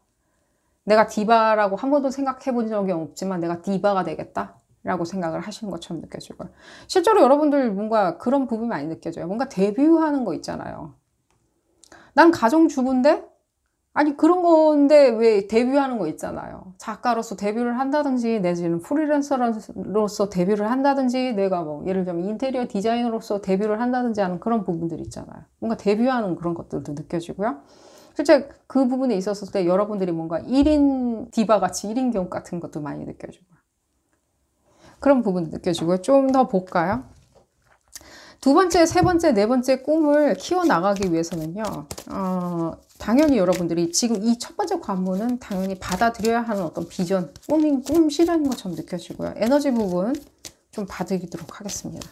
내가 디바라고 한 번도 생각해 본 적이 없지만 내가 디바가 되겠다라고 생각을 하시는 것처럼 느껴지고요. 실제로 여러분들 뭔가 그런 부분이 많이 느껴져요. 뭔가 데뷔하는 거 있잖아요. 난 가정주부인데? 아니 그런 건데 왜 데뷔하는 거 있잖아요. 작가로서 데뷔를 한다든지 내지는 프리랜서로서 데뷔를 한다든지 내가 뭐 예를 들면 인테리어 디자이너로서 데뷔를 한다든지 하는 그런 부분들 있잖아요. 뭔가 데뷔하는 그런 것들도 느껴지고요. 실제 그 부분에 있었을 때 여러분들이 뭔가 1인 디바 같이 1인 경우 같은 것도 많이 느껴지고요. 그런 부분도 느껴지고요. 좀 더 볼까요? 두 번째, 세 번째, 네 번째 꿈을 키워나가기 위해서는요, 당연히 여러분들이 지금 이 첫 번째 관문은 당연히 받아들여야 하는 어떤 비전, 꿈 실현인 것처럼 느껴지고요. 에너지 부분 좀 봐드리도록 하겠습니다.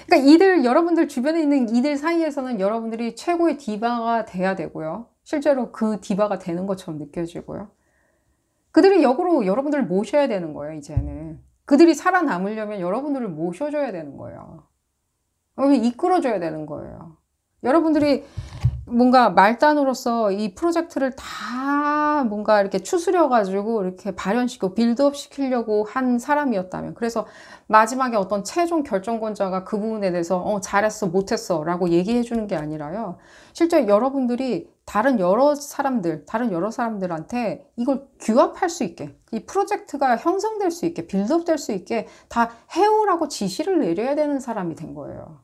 그러니까 여러분들 주변에 있는 이들 사이에서는 여러분들이 최고의 디바가 돼야 되고요. 실제로 그 디바가 되는 것처럼 느껴지고요. 그들이 역으로 여러분들을 모셔야 되는 거예요, 이제는. 그들이 살아남으려면 여러분들을 모셔줘야 되는 거예요. 이끌어줘야 되는 거예요. 여러분들이 뭔가 말단으로서 이 프로젝트를 다 뭔가 이렇게 추스려가지고 이렇게 발현시키고 빌드업 시키려고 한 사람이었다면, 그래서 마지막에 어떤 최종 결정권자가 그 부분에 대해서 잘했어, 못했어 라고 얘기해 주는 게 아니라요. 실제 여러분들이 다른 여러 사람들한테 이걸 규합할 수 있게, 이 프로젝트가 형성될 수 있게, 빌드업 될 수 있게 다 해오라고 지시를 내려야 되는 사람이 된 거예요.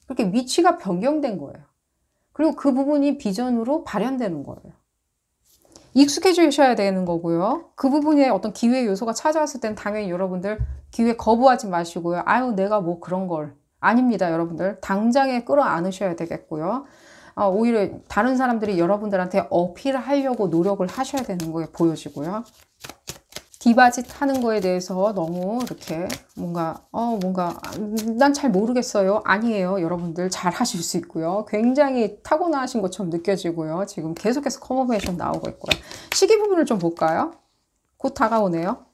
그렇게 위치가 변경된 거예요. 그리고 그 부분이 비전으로 발현되는 거예요. 익숙해지셔야 되는 거고요. 그 부분에 어떤 기회 요소가 찾아왔을 땐 당연히 여러분들 기회 거부하지 마시고요. 아유, 내가 뭐 그런 걸. 아닙니다, 여러분들. 당장에 끌어안으셔야 되겠고요. 오히려 다른 사람들이 여러분들한테 어필하려고 노력을 하셔야 되는 거에 보여지고요. 디바짓 하는 거에 대해서 너무 이렇게 뭔가 난 잘 모르겠어요. 아니에요. 여러분들 잘 하실 수 있고요. 굉장히 타고나신 것처럼 느껴지고요. 지금 계속해서 커머베이션 나오고 있고요. 시기 부분을 좀 볼까요? 곧 다가오네요.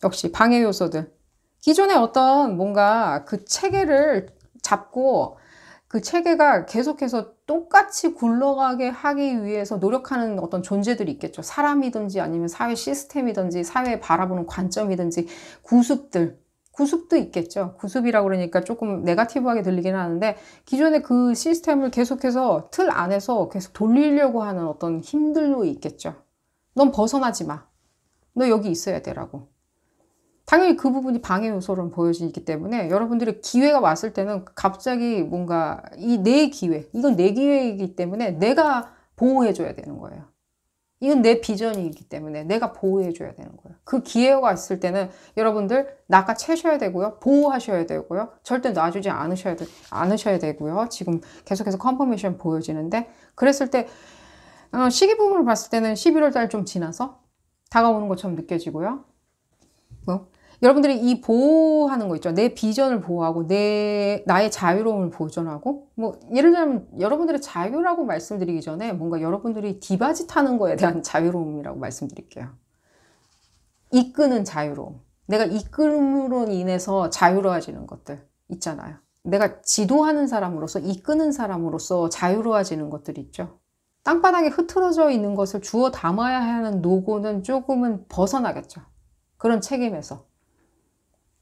역시 방해 요소들. 기존에 어떤 뭔가 그 체계를 잡고 그 체계가 계속해서 똑같이 굴러가게 하기 위해서 노력하는 어떤 존재들이 있겠죠. 사람이든지 아니면 사회 시스템이든지 사회에 바라보는 관점이든지 구습도 있겠죠. 구습이라고 그러니까 조금 네거티브하게 들리긴 하는데 기존의 그 시스템을 계속해서 틀 안에서 계속 돌리려고 하는 어떤 힘들도 있겠죠. 넌 벗어나지 마. 너 여기 있어야 되라고. 당연히 그 부분이 방해 요소로 보여지기 때문에 여러분들이 기회가 왔을 때는 갑자기 뭔가 이건 내 기회이기 때문에 내가 보호해줘야 되는 거예요. 이건 내 비전이기 때문에 내가 보호해줘야 되는 거예요. 그 기회가 왔을 때는 여러분들 낚아채셔야 되고요. 보호하셔야 되고요. 절대 놔주지 않으셔야 되고요. 지금 계속해서 컨퍼메이션 보여지는데 그랬을 때 시기 부분을 봤을 때는 11월 달 좀 지나서 다가오는 것처럼 느껴지고요. 여러분들이 이 보호하는 거 있죠. 내 비전을 보호하고 나의 자유로움을 보존하고 예를 들면 여러분들의 자유라고 말씀드리기 전에 뭔가 여러분들이 디바짓 하는 거에 대한 자유로움이라고 말씀드릴게요. 이끄는 자유로움. 내가 이끌음으로 인해서 자유로워지는 것들 있잖아요. 내가 지도하는 사람으로서 이끄는 사람으로서 자유로워지는 것들이 있죠. 땅바닥에 흐트러져 있는 것을 주워 담아야 하는 노고는 조금은 벗어나겠죠. 그런 책임에서.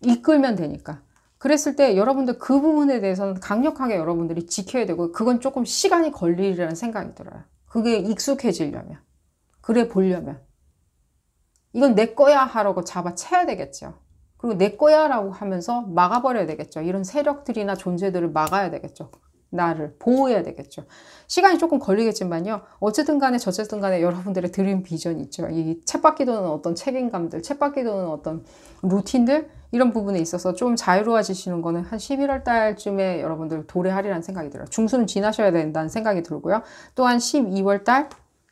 이끌면 되니까. 그랬을 때 여러분들 그 부분에 대해서는 강력하게 여러분들이 지켜야 되고 그건 조금 시간이 걸리리라는 생각이 들어요. 그게 익숙해지려면. 그래 보려면. 이건 내 거야 하라고 잡아채야 되겠죠. 그리고 내 거야 라고 하면서 막아버려야 되겠죠. 이런 세력들이나 존재들을 막아야 되겠죠. 나를 보호해야 되겠죠. 시간이 조금 걸리겠지만요. 어쨌든 간에 저쨌든 간에 여러분들의 드림 비전이 있죠. 이 쳇바퀴 도는 어떤 책임감들, 쳇바퀴 도는 어떤 루틴들 이런 부분에 있어서 좀 자유로워지시는 거는 한 11월 달쯤에 여러분들 도래하리라는 생각이 들어요. 중순은 지나셔야 된다는 생각이 들고요. 또한 12월 달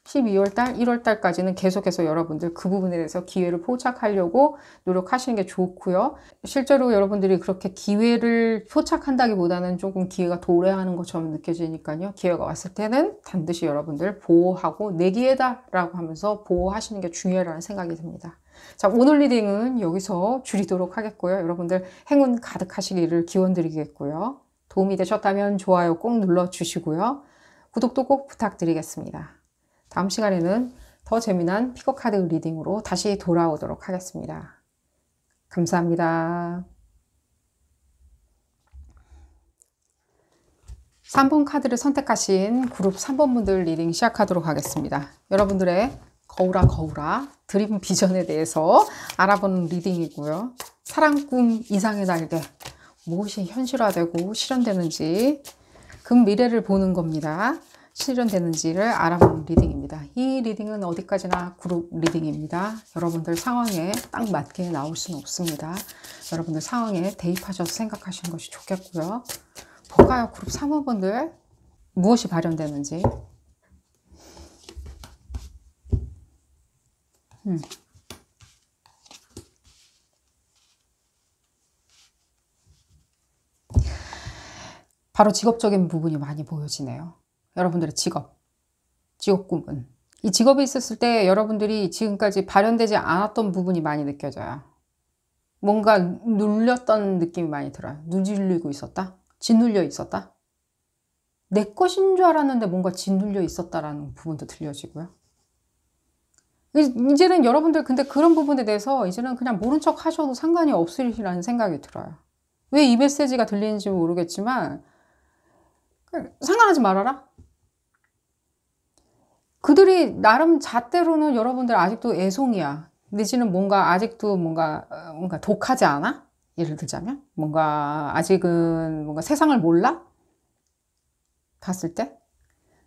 12월달, 1월달까지는 계속해서 여러분들 그 부분에 대해서 기회를 포착하려고 노력하시는 게 좋고요. 실제로 여러분들이 그렇게 기회를 포착한다기보다는 조금 기회가 도래하는 것처럼 느껴지니까요. 기회가 왔을 때는 반드시 여러분들 보호하고 내 기회다 라고 하면서 보호하시는 게 중요하다는 생각이 듭니다. 자, 오늘 리딩은 여기서 줄이도록 하겠고요. 여러분들 행운 가득하시기를 기원드리겠고요. 도움이 되셨다면 좋아요 꼭 눌러주시고요. 구독도 꼭 부탁드리겠습니다. 다음 시간에는 더 재미난 피거카드 리딩으로 다시 돌아오도록 하겠습니다. 감사합니다. 3번 카드를 선택하신 그룹 3번 분들 리딩 시작하도록 하겠습니다. 여러분들의 거울아 드림 비전에 대해서 알아보는 리딩이고요. 사랑 꿈 이상의 날개, 무엇이 현실화되고 실현되는지 금미래를 보는 겁니다. 실현되는지를 알아보는 리딩입니다. 이 리딩은 어디까지나 그룹 리딩입니다. 여러분들 상황에 딱 맞게 나올 수는 없습니다. 여러분들 상황에 대입하셔서 생각하시는 것이 좋겠고요. 볼까요? 그룹 3호분들 무엇이 발현되는지. 바로 직업적인 부분이 많이 보여지네요. 여러분들의 직업 꿈은. 이 직업이 있었을 때 여러분들이 지금까지 발현되지 않았던 부분이 많이 느껴져요. 뭔가 눌렸던 느낌이 많이 들어요. 누질리고 있었다? 짓눌려 있었다? 내 것인 줄 알았는데 뭔가 짓눌려 있었다라는 부분도 들려지고요. 이제는 여러분들 근데 그런 부분에 대해서 이제는 그냥 모른 척 하셔도 상관이 없으리라는 생각이 들어요. 왜 이 메시지가 들리는지 모르겠지만 상관하지 말아라. 그들이 나름 잣대로는 여러분들 아직도 애송이야. 내지는 뭔가 아직도 뭔가 독하지 않아? 예를 들자면 뭔가 아직은 뭔가 세상을 몰라? 봤을 때?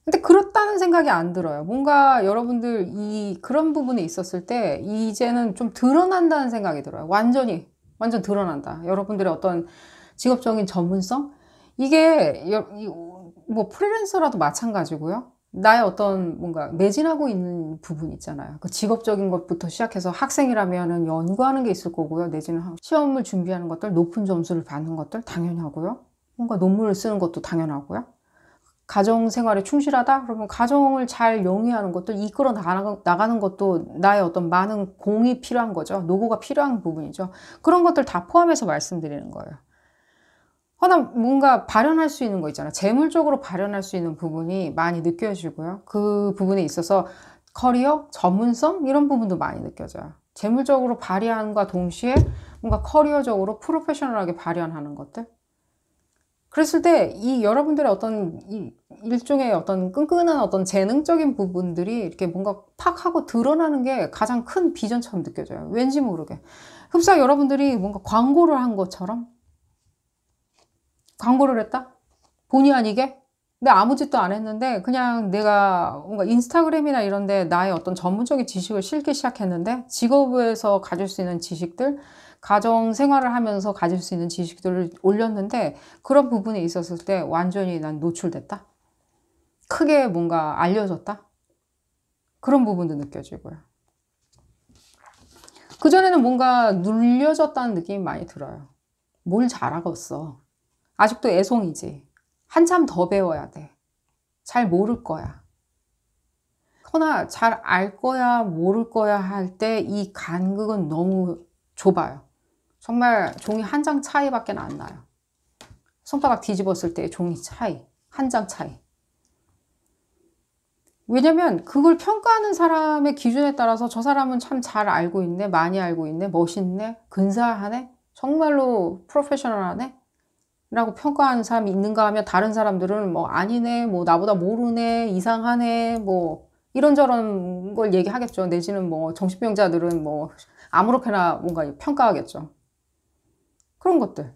근데 그렇다는 생각이 안 들어요. 뭔가 여러분들 그런 부분에 있었을 때 이제는 좀 드러난다는 생각이 들어요. 완전 드러난다. 여러분들의 어떤 직업적인 전문성? 이게 뭐 프리랜서라도 마찬가지고요. 나의 어떤 뭔가 매진하고 있는 부분 있잖아요. 그 직업적인 것부터 시작해서 학생이라면은 연구하는 게 있을 거고요. 내지는 시험을 준비하는 것들, 높은 점수를 받는 것들 당연히 하고요. 뭔가 논문을 쓰는 것도 당연하고요. 가정 생활에 충실하다? 그러면 가정을 잘 영위하는 것들, 이끌어 나가는 것도 나의 어떤 많은 공이 필요한 거죠. 노고가 필요한 부분이죠. 그런 것들 다 포함해서 말씀드리는 거예요. 허나 뭔가 발현할 수 있는 거 있잖아요. 재물적으로 발현할 수 있는 부분이 많이 느껴지고요. 그 부분에 있어서 커리어, 전문성 이런 부분도 많이 느껴져요. 재물적으로 발현과 동시에 뭔가 커리어적으로 프로페셔널하게 발현하는 것들. 그랬을 때 이 여러분들의 어떤 일종의 어떤 끈끈한 어떤 재능적인 부분들이 이렇게 뭔가 팍 하고 드러나는 게 가장 큰 비전처럼 느껴져요. 왠지 모르게. 흡사 여러분들이 뭔가 광고를 한 것처럼 광고를 했다? 본의 아니게? 근데 아무 짓도 안 했는데 그냥 내가 뭔가 인스타그램이나 이런 데 나의 어떤 전문적인 지식을 실기 시작했는데 직업에서 가질 수 있는 지식들, 가정 생활을 하면서 가질 수 있는 지식들을 올렸는데 그런 부분에 있었을 때 완전히 난 노출됐다? 크게 뭔가 알려졌다? 그런 부분도 느껴지고요. 그전에는 뭔가 눌려졌다는 느낌이 많이 들어요. 뭘 잘하겠어. 아직도 애송이지. 한참 더 배워야 돼. 잘 모를 거야. 허나 잘 알 거야, 모를 거야 할 때 이 간극은 너무 좁아요. 정말 종이 한 장 차이밖에 안 나요. 손바닥 뒤집었을 때의 종이 차이, 한 장 차이. 왜냐면 그걸 평가하는 사람의 기준에 따라서 저 사람은 참 잘 알고 있네, 많이 알고 있네, 멋있네, 근사하네, 정말로 프로페셔널하네 라고 평가하는 사람이 있는가 하면 다른 사람들은 뭐 아니네, 뭐 나보다 모르네, 이상하네, 뭐 이런저런 걸 얘기하겠죠. 내지는 뭐 정신병자들은 뭐 아무렇게나 뭔가 평가하겠죠. 그런 것들.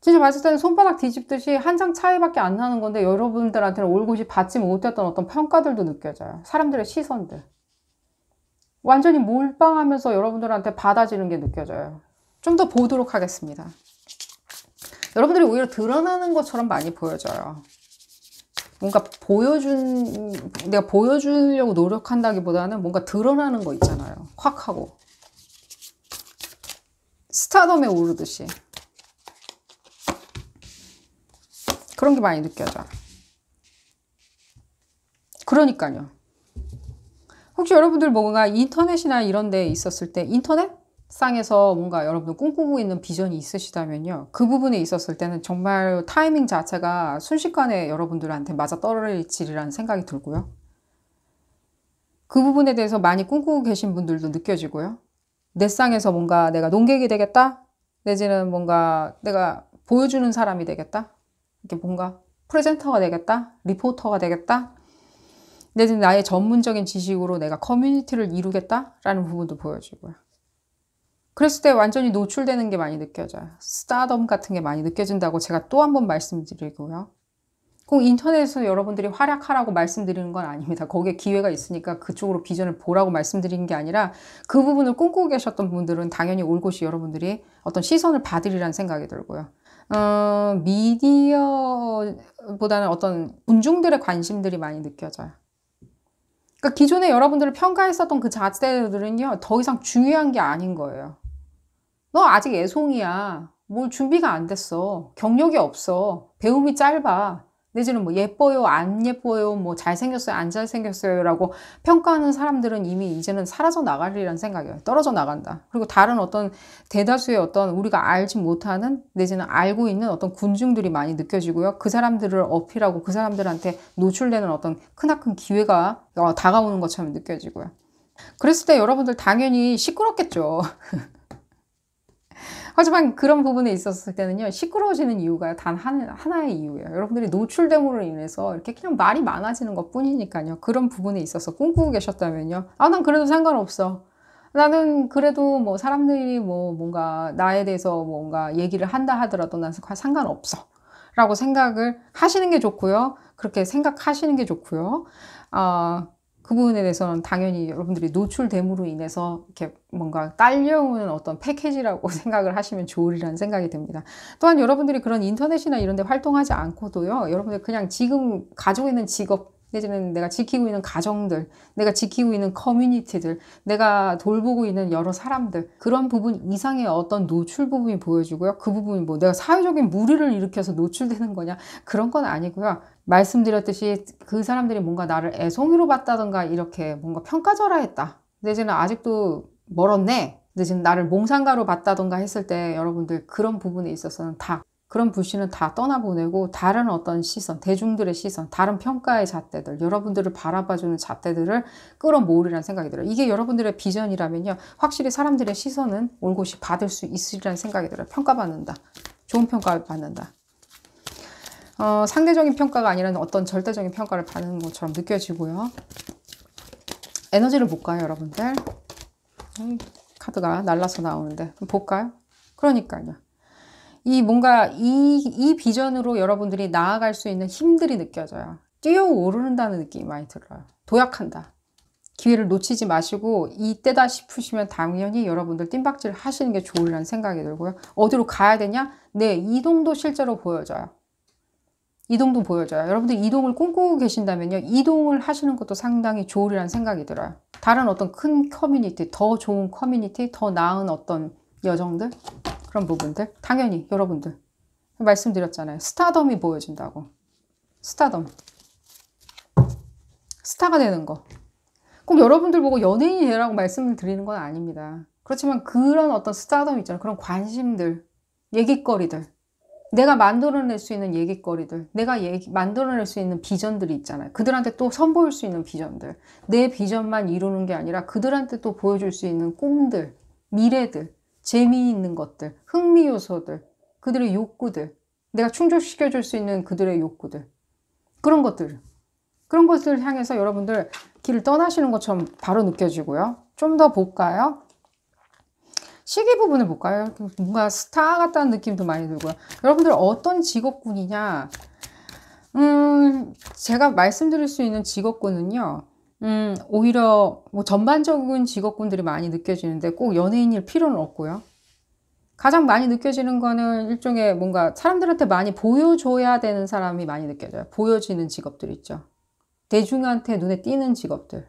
진짜 봤을 때는 손바닥 뒤집듯이 한 장 차이밖에 안 나는 건데 여러분들한테는 올곧이 받지 못했던 어떤 평가들도 느껴져요. 사람들의 시선들. 완전히 몰빵하면서 여러분들한테 받아지는 게 느껴져요. 좀 더 보도록 하겠습니다. 여러분들이 오히려 드러나는 것처럼 많이 보여져요. 뭔가 내가 보여주려고 노력한다기보다는 뭔가 드러나는 거 있잖아요. 확 하고. 스타덤에 오르듯이. 그런 게 많이 느껴져. 그러니까요. 혹시 여러분들 뭔가 인터넷이나 이런 데 있었을 때, 인터넷 상에서 뭔가 여러분들 꿈꾸고 있는 비전이 있으시다면요. 그 부분에 있었을 때는 정말 타이밍 자체가 순식간에 여러분들한테 맞아 떨어질지라는 생각이 들고요. 그 부분에 대해서 많이 꿈꾸고 계신 분들도 느껴지고요. 내 쌍에서 뭔가 내가 논객이 되겠다? 내지는 뭔가 내가 보여주는 사람이 되겠다? 이렇게 뭔가 프레젠터가 되겠다? 리포터가 되겠다? 내지는 나의 전문적인 지식으로 내가 커뮤니티를 이루겠다라는 부분도 보여지고요. 그랬을 때 완전히 노출되는 게 많이 느껴져요. 스타덤 같은 게 많이 느껴진다고 제가 또 한 번 말씀드리고요. 꼭 인터넷에서 여러분들이 활약하라고 말씀드리는 건 아닙니다. 거기에 기회가 있으니까 그쪽으로 비전을 보라고 말씀드리는 게 아니라 그 부분을 꿈꾸고 계셨던 분들은 당연히 올곧이 여러분들이 어떤 시선을 받으리라는 생각이 들고요. 미디어보다는 어떤 군중들의 관심들이 많이 느껴져요. 그러니까 기존에 여러분들을 평가했었던 그 잣대들은요, 더 이상 중요한 게 아닌 거예요. 너 아직 애송이야. 뭘 준비가 안 됐어. 경력이 없어. 배움이 짧아. 내지는 뭐 예뻐요, 안 예뻐요, 뭐 잘생겼어요, 안 잘생겼어요 라고 평가하는 사람들은 이미 이제는 사라져 나가리라는 생각이에요. 떨어져 나간다. 그리고 다른 어떤 대다수의 어떤 우리가 알지 못하는 내지는 알고 있는 어떤 군중들이 많이 느껴지고요. 그 사람들을 어필하고 그 사람들한테 노출되는 어떤 크나큰 기회가 다가오는 것처럼 느껴지고요. 그랬을 때 여러분들 당연히 시끄럽겠죠. 하지만 그런 부분에 있었을 때는요, 시끄러워지는 이유가 단 하나의 이유예요. 여러분들이 노출됨으로 인해서 이렇게 그냥 말이 많아지는 것 뿐이니까요. 그런 부분에 있어서 꿈꾸고 계셨다면요. 아, 난 그래도 상관없어. 나는 그래도 뭐 사람들이 뭐 뭔가 나에 대해서 뭔가 얘기를 한다 하더라도 난 상관없어. 라고 생각을 하시는 게 좋고요. 그렇게 생각하시는 게 좋고요. 그 부분에 대해서는 당연히 여러분들이 노출됨으로 인해서 이렇게 뭔가 딸려오는 어떤 패키지라고 생각을 하시면 좋으리라는 생각이 듭니다. 또한 여러분들이 그런 인터넷이나 이런 데 활동하지 않고도요, 여러분들 그냥 지금 가지고 있는 직업, 내지는 내가 지키고 있는 가정들, 내가 지키고 있는 커뮤니티들, 내가 돌보고 있는 여러 사람들, 그런 부분 이상의 어떤 노출 부분이 보여지고요. 그 부분이 뭐 내가 사회적인 무리를 일으켜서 노출되는 거냐, 그런 건 아니고요. 말씀드렸듯이 그 사람들이 뭔가 나를 애송이로 봤다던가 이렇게 뭔가 평가절하했다. 내지는 아직도 멀었네. 내지는 나를 몽상가로 봤다던가 했을 때 여러분들 그런 부분에 있어서는 다 그런 불신은 다 떠나보내고 다른 어떤 시선, 대중들의 시선, 다른 평가의 잣대들, 여러분들을 바라봐주는 잣대들을 끌어모으리라는 생각이 들어요. 이게 여러분들의 비전이라면요. 확실히 사람들의 시선은 올곧이 받을 수 있으리라는 생각이 들어요. 평가받는다. 좋은 평가를 받는다. 상대적인 평가가 아니라 어떤 절대적인 평가를 받는 것처럼 느껴지고요. 에너지를 볼까요, 여러분들? 카드가 날라서 나오는데 볼까요? 그러니까요. 뭔가 이 비전으로 여러분들이 나아갈 수 있는 힘들이 느껴져요. 뛰어오른다는 느낌이 많이 들어요. 도약한다. 기회를 놓치지 마시고 이때다 싶으시면 당연히 여러분들 뜀박질 하시는 게 좋으리라는 생각이 들고요. 어디로 가야 되냐? 네, 이동도 실제로 보여져요. 이동도 보여져요. 여러분들 이동을 꿈꾸고 계신다면요. 이동을 하시는 것도 상당히 좋으리라는 생각이 들어요. 다른 어떤 큰 커뮤니티, 더 좋은 커뮤니티, 더 나은 어떤 여정들, 그런 부분들. 당연히 여러분들. 말씀드렸잖아요. 스타덤이 보여진다고. 스타덤. 스타가 되는 거. 꼭 여러분들 보고 연예인이 되라고 말씀을 드리는 건 아닙니다. 그렇지만 그런 어떤 스타덤 있잖아요. 그런 관심들, 얘기거리들. 내가 만들어낼 수 있는 얘기거리들, 내가 만들어낼 수 있는 비전들이 있잖아요. 그들한테 또 선보일 수 있는 비전들, 내 비전만 이루는 게 아니라 그들한테 또 보여줄 수 있는 꿈들, 미래들, 재미있는 것들, 흥미 요소들, 그들의 욕구들, 내가 충족시켜줄 수 있는 그들의 욕구들, 그런 것들 향해서 여러분들 길을 떠나시는 것처럼 바로 느껴지고요. 좀 더 볼까요? 시기 부분을 볼까요? 뭔가 스타 같다는 느낌도 많이 들고요. 여러분들 어떤 직업군이냐? 제가 말씀드릴 수 있는 직업군은요. 오히려 뭐 전반적인 직업군들이 많이 느껴지는데 꼭 연예인일 필요는 없고요. 가장 많이 느껴지는 거는 일종의 뭔가 사람들한테 많이 보여줘야 되는 사람이 많이 느껴져요. 보여지는 직업들 있죠. 대중한테 눈에 띄는 직업들.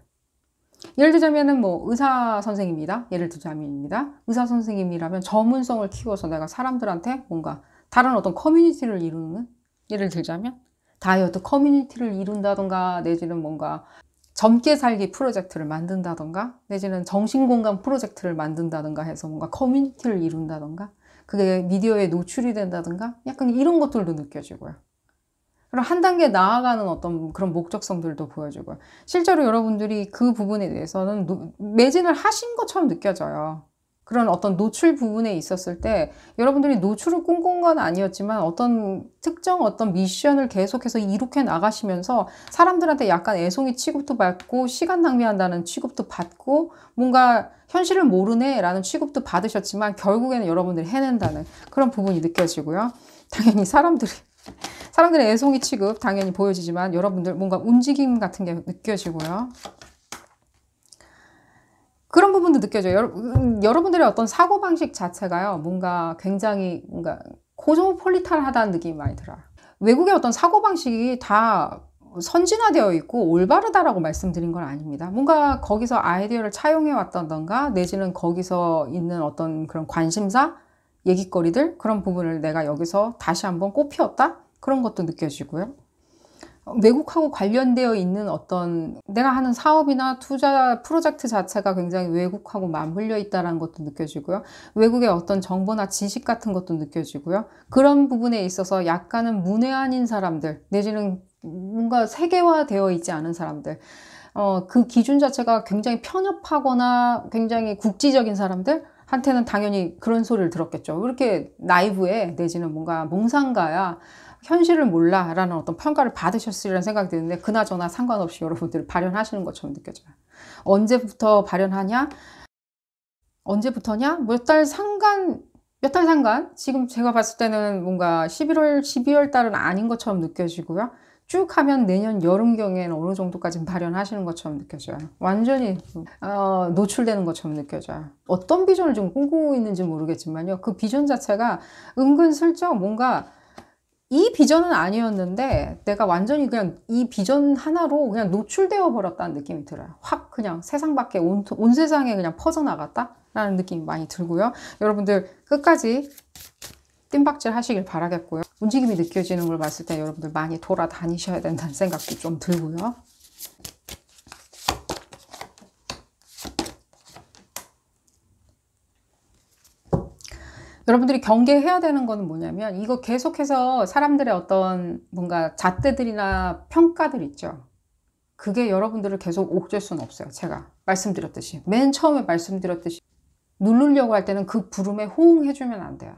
예를 들자면은 뭐 의사 선생님이다. 예를 들자면입니다. 의사 선생님이라면 전문성을 키워서 내가 사람들한테 뭔가 다른 어떤 커뮤니티를 이루는, 예를 들자면 다이어트 커뮤니티를 이룬다던가, 내지는 뭔가 젊게 살기 프로젝트를 만든다던가, 내지는 정신건강 프로젝트를 만든다던가 해서 뭔가 커뮤니티를 이룬다던가, 그게 미디어에 노출이 된다던가, 약간 이런 것들도 느껴지고요. 그럼 한 단계 나아가는 어떤 그런 목적성들도 보여주고요. 실제로 여러분들이 그 부분에 대해서는 매진을 하신 것처럼 느껴져요. 그런 어떤 노출 부분에 있었을 때 여러분들이 노출을 꿈꾼 건 아니었지만 어떤 특정 어떤 미션을 계속해서 이룩해 나가시면서 사람들한테 약간 애송이 취급도 받고 시간 낭비한다는 취급도 받고 뭔가 현실을 모르네 라는 취급도 받으셨지만 결국에는 여러분들이 해낸다는 그런 부분이 느껴지고요. 당연히 사람들의 애송이 취급 당연히 보여지지만 여러분들 뭔가 움직임 같은 게 느껴지고요. 그런 부분도 느껴져요. 여러분들의 어떤 사고방식 자체가요, 뭔가 굉장히 뭔가 코스모폴리탄하다는 느낌이 많이 들어요. 외국의 어떤 사고방식이 다 선진화되어 있고 올바르다라고 말씀드린 건 아닙니다. 뭔가 거기서 아이디어를 차용해 왔다던가, 내지는 거기서 있는 어떤 그런 관심사, 얘기거리들, 그런 부분을 내가 여기서 다시 한번 꽃피웠다? 그런 것도 느껴지고요. 외국하고 관련되어 있는 어떤 내가 하는 사업이나 투자 프로젝트 자체가 굉장히 외국하고 맞물려 있다는 것도 느껴지고요. 외국의 어떤 정보나 지식 같은 것도 느껴지고요. 그런 부분에 있어서 약간은 문외한인 사람들, 내지는 뭔가 세계화되어 있지 않은 사람들, 그 기준 자체가 굉장히 편협하거나 굉장히 국지적인 사람들 한테는 당연히 그런 소리를 들었겠죠. 왜 이렇게 나이브해, 내지는 뭔가 몽상가야, 현실을 몰라 라는 어떤 평가를 받으셨으리라는 생각이 드는데, 그나저나 상관없이 여러분들 발현하시는 것처럼 느껴져요. 언제부터 발현하냐? 언제부터냐? 몇 달 상간, 지금 제가 봤을 때는 뭔가 11월, 12월 달은 아닌 것처럼 느껴지고요. 쭉 하면 내년 여름경에는 어느 정도까지 발현하시는 것처럼 느껴져요. 완전히 노출되는 것처럼 느껴져요. 어떤 비전을 좀 꿈꾸고 있는지 모르겠지만요. 그 비전 자체가 은근슬쩍 뭔가 이 비전은 아니었는데 내가 완전히 그냥 이 비전 하나로 그냥 노출되어 버렸다는 느낌이 들어요. 확 그냥 세상 밖에 온 세상에 그냥 퍼져나갔다라는 느낌이 많이 들고요. 여러분들 끝까지 뜀박질 하시길 바라겠고요. 움직임이 느껴지는 걸 봤을 때 여러분들 많이 돌아다니셔야 된다는 생각도 좀 들고요. 여러분들이 경계해야 되는 거는 뭐냐면, 이거 계속해서 사람들의 어떤 뭔가 잣대들이나 평가들 있죠. 그게 여러분들을 계속 옥죄 수는 없어요. 제가 말씀드렸듯이, 맨 처음에 말씀드렸듯이 누르려고 할 때는 그 부름에 호응해주면 안 돼요.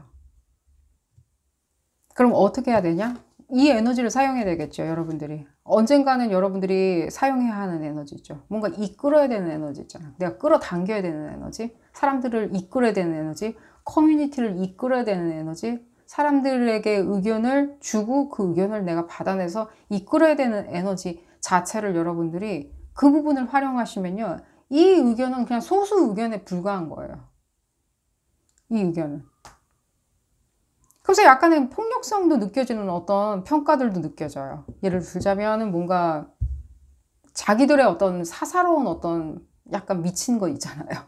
그럼 어떻게 해야 되냐? 이 에너지를 사용해야 되겠죠. 여러분들이 언젠가는 여러분들이 사용해야 하는 에너지죠. 뭔가 이끌어야 되는 에너지 있잖아. 내가 끌어당겨야 되는 에너지, 사람들을 이끌어야 되는 에너지, 커뮤니티를 이끌어야 되는 에너지, 사람들에게 의견을 주고 그 의견을 내가 받아내서 이끌어야 되는 에너지 자체를 여러분들이 그 부분을 활용하시면요, 이 의견은 그냥 소수 의견에 불과한 거예요. 이 의견은. 그래서 약간의 폭력성도 느껴지는 어떤 평가들도 느껴져요. 예를 들자면 뭔가 자기들의 어떤 사사로운 어떤 약간 미친 거 있잖아요.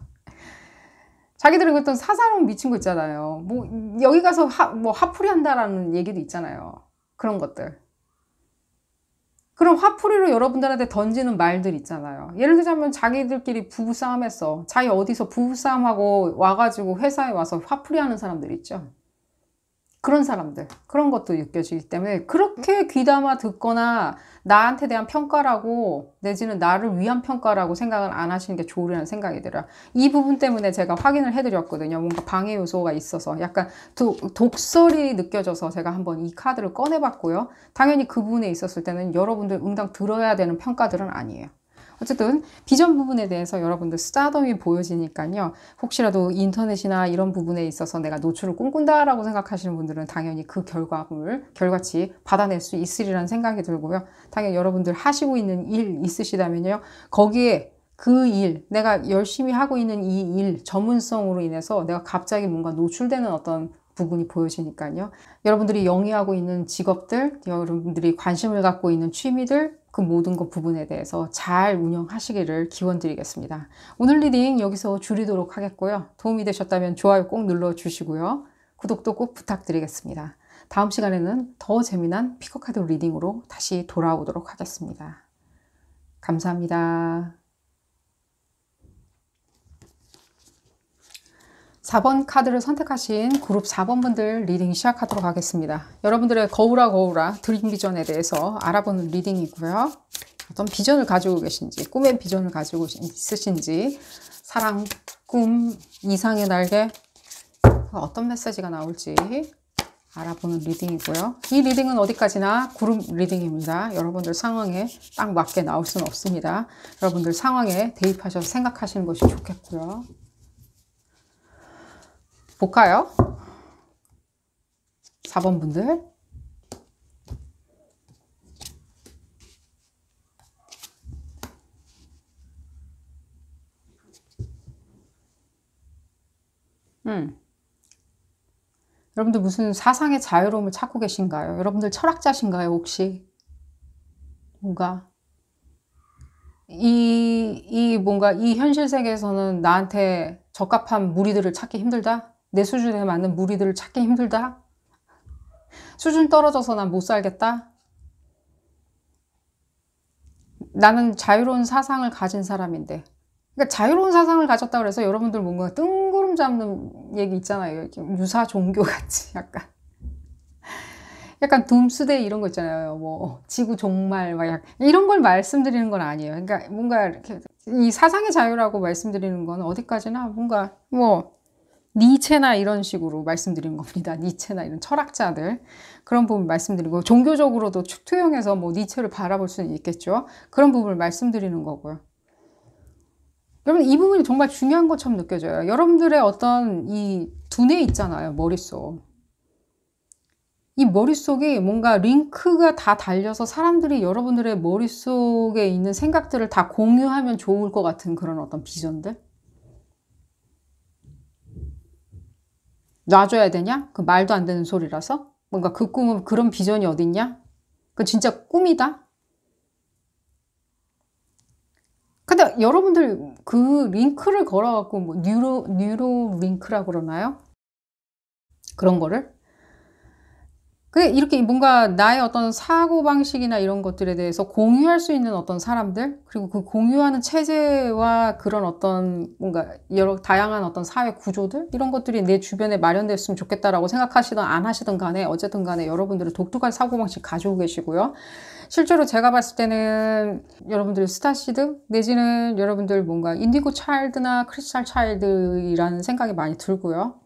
자기들의 어떤 사사로운 미친 거 있잖아요. 뭐 여기 가서 화풀이 한다라는 얘기도 있잖아요. 그런 것들. 그런 화풀이로 여러분들한테 던지는 말들 있잖아요. 예를 들자면 자기들끼리 부부싸움 했어. 자기 어디서 부부싸움하고 와가지고 회사에 와서 화풀이 하는 사람들 있죠. 그런 사람들, 그런 것도 느껴지기 때문에 그렇게 귀담아 듣거나 나한테 대한 평가라고, 내지는 나를 위한 평가라고 생각을 안 하시는 게 좋으려는 생각이 들어요. 이 부분 때문에 제가 확인을 해드렸거든요. 뭔가 방해 요소가 있어서 약간 독설이 느껴져서 제가 한번 이 카드를 꺼내봤고요. 당연히 그 부분에 있었을 때는 여러분들 응당 들어야 되는 평가들은 아니에요. 어쨌든 비전 부분에 대해서 여러분들 스타덤이 보여지니까요. 혹시라도 인터넷이나 이런 부분에 있어서 내가 노출을 꿈꾼다라고 생각하시는 분들은 당연히 그 결과치 받아낼 수 있으리라는 생각이 들고요. 당연히 여러분들 하시고 있는 일 있으시다면요. 거기에 그 일, 내가 열심히 하고 있는 이 일, 전문성으로 인해서 내가 갑자기 뭔가 노출되는 어떤 부분이 보여지니까요. 여러분들이 영위하고 있는 직업들, 여러분들이 관심을 갖고 있는 취미들, 그 모든 것 부분에 대해서 잘 운영하시기를 기원드리겠습니다. 오늘 리딩 여기서 줄이도록 하겠고요. 도움이 되셨다면 좋아요 꼭 눌러주시고요. 구독도 꼭 부탁드리겠습니다. 다음 시간에는 더 재미난 피커카드 리딩으로 다시 돌아오도록 하겠습니다. 감사합니다. 4번 카드를 선택하신 그룹 4번 분들 리딩 시작하도록 하겠습니다. 여러분들의 거울아 드림 비전에 대해서 알아보는 리딩이고요. 어떤 비전을 가지고 계신지, 꿈의 비전을 가지고 있으신지, 사랑, 꿈, 이상의 날개, 어떤 메시지가 나올지 알아보는 리딩이고요. 이 리딩은 어디까지나 그룹 리딩입니다. 여러분들 상황에 딱 맞게 나올 수는 없습니다. 여러분들 상황에 대입하셔서 생각하시는 것이 좋겠고요. 볼까요? 4번 분들. 여러분들 무슨 사상의 자유로움을 찾고 계신가요? 여러분들 철학자신가요, 혹시? 뭔가 뭔가 이 현실 세계에서는 나한테 적합한 무리들을 찾기 힘들다? 내 수준에 맞는 무리들을 찾기 힘들다? 수준 떨어져서 난 못 살겠다? 나는 자유로운 사상을 가진 사람인데. 그러니까 자유로운 사상을 가졌다고 해서 여러분들 뭔가 뜬구름 잡는 얘기 있잖아요. 유사 종교 같이 약간 둠스데이 이런 거 있잖아요. 뭐 지구 종말 막 이런 걸 말씀드리는 건 아니에요. 그러니까 뭔가 이렇게 이 사상의 자유라고 말씀드리는 건 어디까지나 뭔가 뭐 니체나 이런 식으로 말씀드리는 겁니다. 니체나 이런 철학자들 그런 부분 말씀드리고 종교적으로도 투영해서 뭐 니체를 바라볼 수는 있겠죠. 그런 부분을 말씀드리는 거고요. 여러분 이 부분이 정말 중요한 것처럼 느껴져요. 여러분들의 어떤 이 두뇌 있잖아요. 머릿속. 이 머릿속이 뭔가 링크가 다 달려서 사람들이 여러분들의 머릿속에 있는 생각들을 다 공유하면 좋을 것 같은 그런 어떤 비전들? 놔줘야 되냐? 그 말도 안 되는 소리라서? 뭔가 그 꿈은 그런 비전이 어딨냐? 그 진짜 꿈이다? 근데 여러분들 그 링크를 걸어갖고 뭐 뉴로 링크라고 그러나요? 그런 거를? 이렇게 뭔가 나의 어떤 사고방식이나 이런 것들에 대해서 공유할 수 있는 어떤 사람들, 그리고 그 공유하는 체제와 그런 어떤 뭔가 여러 다양한 어떤 사회 구조들, 이런 것들이 내 주변에 마련됐으면 좋겠다라고 생각하시든 안 하시든 간에, 어쨌든 간에 여러분들은 독특한 사고방식 가지고 계시고요. 실제로 제가 봤을 때는 여러분들 스타시드, 내지는 여러분들 뭔가 인디고 차일드나 크리스탈 차일드라는 생각이 많이 들고요.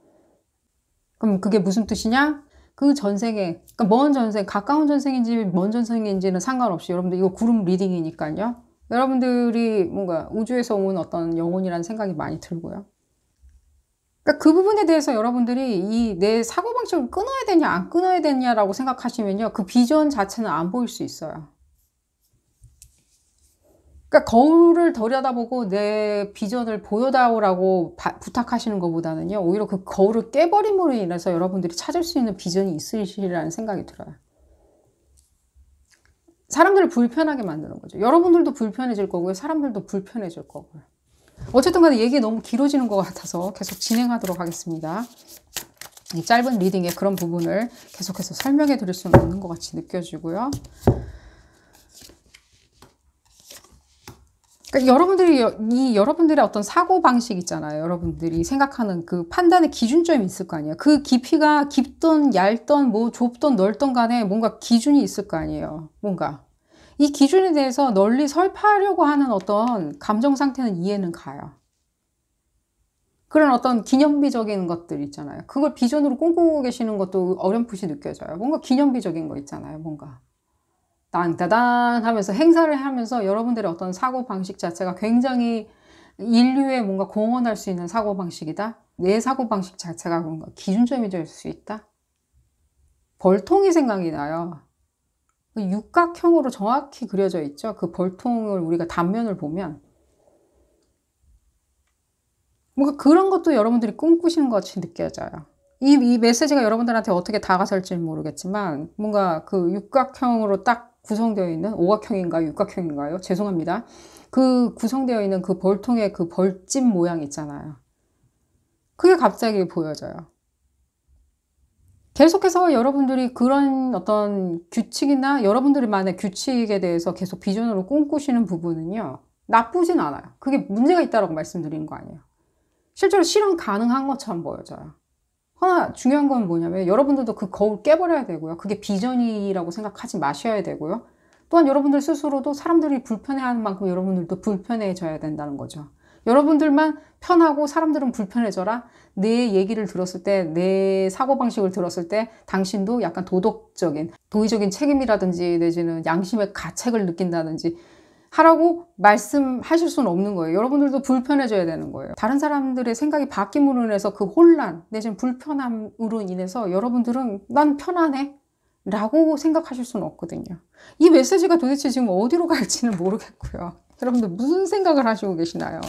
그럼 그게 무슨 뜻이냐? 그 전생에, 그러니까 먼 전생, 가까운 전생인지 먼 전생인지는 상관없이 여러분들 이거 그룹 리딩이니까요. 여러분들이 뭔가 우주에서 온 어떤 영혼이라는 생각이 많이 들고요. 그러니까 그 부분에 대해서 여러분들이 이 내 사고방식을 끊어야 되냐, 안 끊어야 되냐라고 생각하시면요. 그 비전 자체는 안 보일 수 있어요. 그러니까 거울을 들여다보고 내 비전을 보여다오라고 부탁하시는 것보다는요. 오히려 그 거울을 깨버림으로 인해서 여러분들이 찾을 수 있는 비전이 있으시리라는 생각이 들어요. 사람들을 불편하게 만드는 거죠. 여러분들도 불편해질 거고요. 사람들도 불편해질 거고요. 어쨌든 간에 얘기 너무 길어지는 것 같아서 계속 진행하도록 하겠습니다. 이 짧은 리딩의 그런 부분을 계속해서 설명해 드릴 수는 없는 것 같이 느껴지고요. 그러니까 여러분들의 어떤 사고방식 있잖아요. 여러분들이 생각하는 그 판단의 기준점이 있을 거 아니에요. 그 깊이가 깊던 얇던 뭐 좁던 넓던 간에 뭔가 기준이 있을 거 아니에요. 뭔가. 이 기준에 대해서 널리 설파하려고 하는 어떤 감정 상태는 이해는 가요. 그런 어떤 기념비적인 것들 있잖아요. 그걸 비전으로 꿈꾸고 계시는 것도 어렴풋이 느껴져요. 뭔가 기념비적인 거 있잖아요. 뭔가. 땅따단 하면서 행사를 하면서 여러분들의 어떤 사고방식 자체가 굉장히 인류에 뭔가 공헌할 수 있는 사고방식이다. 내 사고방식 자체가 뭔가 기준점이 될 수 있다. 벌통이 생각이 나요. 육각형으로 정확히 그려져 있죠. 그 벌통을 우리가 단면을 보면 뭔가 그런 것도 여러분들이 꿈꾸시는 것 같이 느껴져요. 이 메시지가 여러분들한테 어떻게 다가설지는 모르겠지만 뭔가 그 육각형으로 딱 구성되어 있는 오각형인가요? 육각형인가요? 죄송합니다. 그 구성되어 있는 그 벌통의 그 벌집 모양 있잖아요. 그게 갑자기 보여져요. 계속해서 여러분들이 그런 어떤 규칙이나 여러분들만의 규칙에 대해서 계속 비전으로 꿈꾸시는 부분은요, 나쁘진 않아요. 그게 문제가 있다고 말씀드리는 거 아니에요. 실제로 실현 가능한 것처럼 보여져요. 하나 중요한 건 뭐냐면 여러분들도 그 거울 깨버려야 되고요. 그게 비전이라고 생각하지 마셔야 되고요. 또한 여러분들 스스로도 사람들이 불편해하는 만큼 여러분들도 불편해져야 된다는 거죠. 여러분들만 편하고 사람들은 불편해져라. 내 얘기를 들었을 때, 내 사고방식을 들었을 때 당신도 약간 도의적인 책임이라든지 내지는 양심의 가책을 느낀다든지 하라고 말씀하실 수는 없는 거예요. 여러분들도 불편해져야 되는 거예요. 다른 사람들의 생각이 바뀜으로 인해서 그 혼란 내지는 불편함으로 인해서 여러분들은 난 편안해 라고 생각하실 수는 없거든요. 이 메시지가 도대체 지금 어디로 갈지는 모르겠고요. 여러분들 무슨 생각을 하시고 계시나요?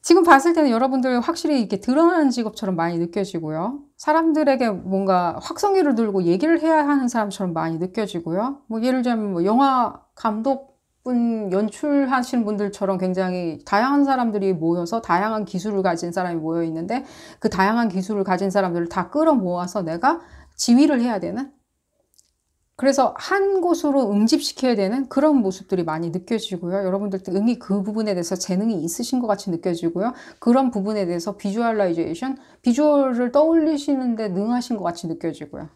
지금 봤을 때는 여러분들 확실히 이렇게 드러나는 직업처럼 많이 느껴지고요. 사람들에게 뭔가 확성기를 들고 얘기를 해야 하는 사람처럼 많이 느껴지고요. 뭐 예를 들자면 뭐 영화 감독분 연출하시는 분들처럼 굉장히 다양한 사람들이 모여서 다양한 기술을 가진 사람이 모여 있는데 그 다양한 기술을 가진 사람들을 다 끌어모아서 내가 지휘를 해야 되는, 그래서 한 곳으로 응집시켜야 되는 그런 모습들이 많이 느껴지고요. 여러분들도 이미 그 부분에 대해서 재능이 있으신 것 같이 느껴지고요. 그런 부분에 대해서 비주얼라이제이션, 비주얼을 떠올리시는데 능하신 것 같이 느껴지고요.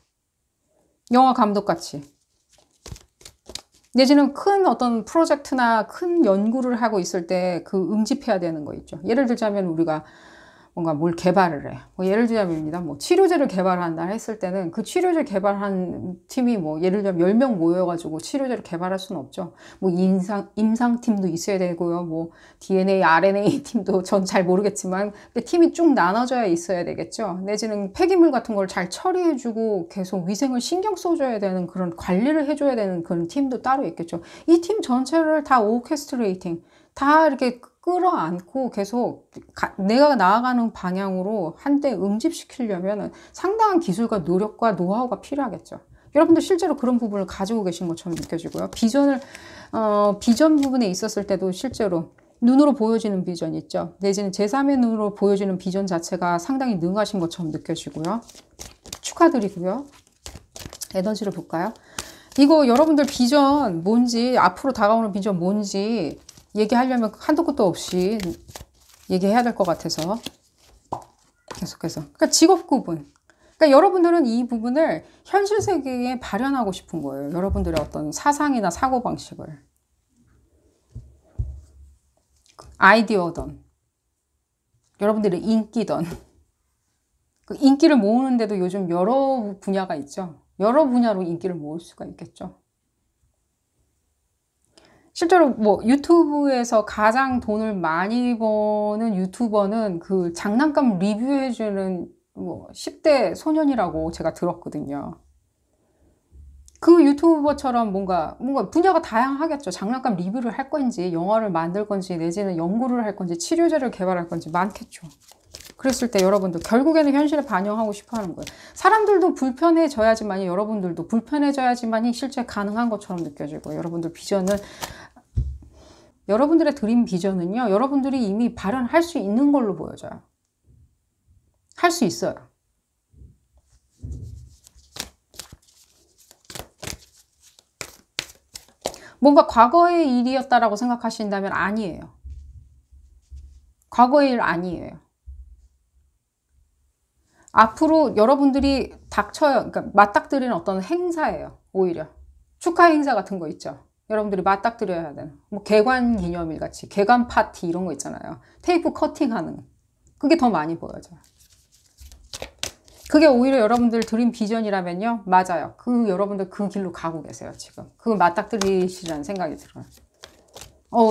영화 감독같이. 내지는 큰 어떤 프로젝트나 큰 연구를 하고 있을 때 그 응집해야 되는 거 있죠. 예를 들자면 우리가 뭔가 뭘 개발을 해. 뭐 예를 들자면입니다. 뭐 치료제를 개발한다 했을 때는 그 치료제 개발한 팀이 뭐 예를 들면 10명 모여가지고 치료제를 개발할 수는 없죠. 뭐 임상팀도 있어야 되고요. 뭐 DNA, RNA 팀도 전 잘 모르겠지만 팀이 쭉 나눠져야 있어야 되겠죠. 내지는 폐기물 같은 걸 잘 처리해주고 계속 위생을 신경 써줘야 되는 그런 관리를 해줘야 되는 그런 팀도 따로 있겠죠. 이 팀 전체를 다 오케스트레이팅, 다 이렇게 끌어안고 계속 내가 나아가는 방향으로 한때 응집시키려면 상당한 기술과 노력과 노하우가 필요하겠죠. 여러분들 실제로 그런 부분을 가지고 계신 것처럼 느껴지고요. 비전 부분에 있었을 때도 실제로 눈으로 보여지는 비전 있죠. 내지는 제3의 눈으로 보여지는 비전 자체가 상당히 능하신 것처럼 느껴지고요. 축하드리고요. 에너지를 볼까요? 이거 여러분들 비전 뭔지, 앞으로 다가오는 비전 뭔지 얘기하려면 한도 끝도 없이 얘기해야 될 것 같아서 계속해서. 그러니까 직업 구분. 그러니까 여러분들은 이 부분을 현실 세계에 발현하고 싶은 거예요. 여러분들의 어떤 사상이나 사고방식을. 아이디어든, 여러분들의 인기든. 그 인기를 모으는데도 요즘 여러 분야가 있죠. 여러 분야로 인기를 모을 수가 있겠죠. 실제로 뭐 유튜브에서 가장 돈을 많이 버는 유튜버는 그 장난감 리뷰해주는 뭐 10대 소년이라고 제가 들었거든요. 그 유튜버처럼 뭔가 분야가 다양하겠죠. 장난감 리뷰를 할 건지, 영화를 만들 건지, 내지는 연구를 할 건지, 치료제를 개발할 건지 많겠죠. 그랬을 때 여러분들 결국에는 현실에 반영하고 싶어 하는 거예요. 사람들도 불편해져야지만이, 여러분들도 불편해져야지만이 실제 가능한 것처럼 느껴지고, 여러분들 비전은, 여러분들의 드림 비전은요, 여러분들이 이미 발현할 수 있는 걸로 보여져요. 할 수 있어요. 뭔가 과거의 일이었다라고 생각하신다면 아니에요. 과거의 일 아니에요. 앞으로 여러분들이 그러니까 맞닥뜨리는 어떤 행사예요. 오히려 축하 행사 같은 거 있죠. 여러분들이 맞닥뜨려야 되는, 뭐 개관 기념일 같이, 개관 파티 이런 거 있잖아요. 테이프 커팅하는, 그게 더 많이 보여져요. 그게 오히려 여러분들 드림 비전이라면요, 맞아요. 여러분들 그 길로 가고 계세요. 지금 그거 맞닥뜨리시라는 생각이 들어요.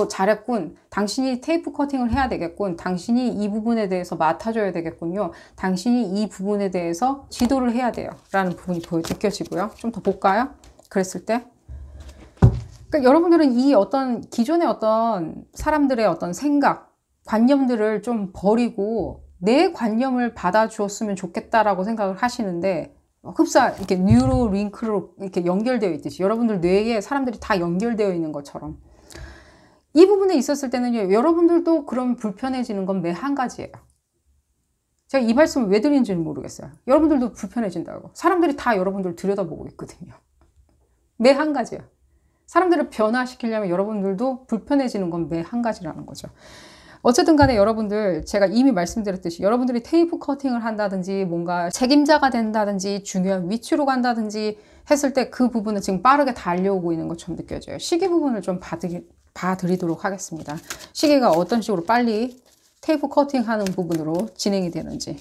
잘했군. 당신이 테이프 커팅을 해야 되겠군. 당신이 이 부분에 대해서 맡아줘야 되겠군요. 당신이 이 부분에 대해서 지도를 해야 돼요. 라는 부분이 느껴지고요. 좀 더 볼까요? 그랬을 때. 그러니까 여러분들은 이 어떤 기존의 어떤 사람들의 어떤 생각, 관념들을 좀 버리고 내 관념을 받아주었으면 좋겠다라고 생각을 하시는데, 흡사 이렇게 뉴로 링크로 이렇게 연결되어 있듯이 여러분들 뇌에 사람들이 다 연결되어 있는 것처럼 이 부분에 있었을 때는요, 여러분들도 그럼 불편해지는 건 매 한 가지예요. 제가 이 말씀을 왜 드리는지는 모르겠어요. 여러분들도 불편해진다고. 사람들이 다 여러분들 들여다보고 있거든요. 매 한 가지예요. 사람들을 변화시키려면 여러분들도 불편해지는 건 매 한 가지라는 거죠. 어쨌든 간에 여러분들, 제가 이미 말씀드렸듯이 여러분들이 테이프 커팅을 한다든지 뭔가 책임자가 된다든지 중요한 위치로 간다든지 했을 때 그 부분은 지금 빠르게 달려오고 있는 것처럼 느껴져요. 시기 부분을 좀 봐드리도록 하겠습니다. 시기가 어떤 식으로 빨리 테이프 커팅하는 부분으로 진행이 되는지.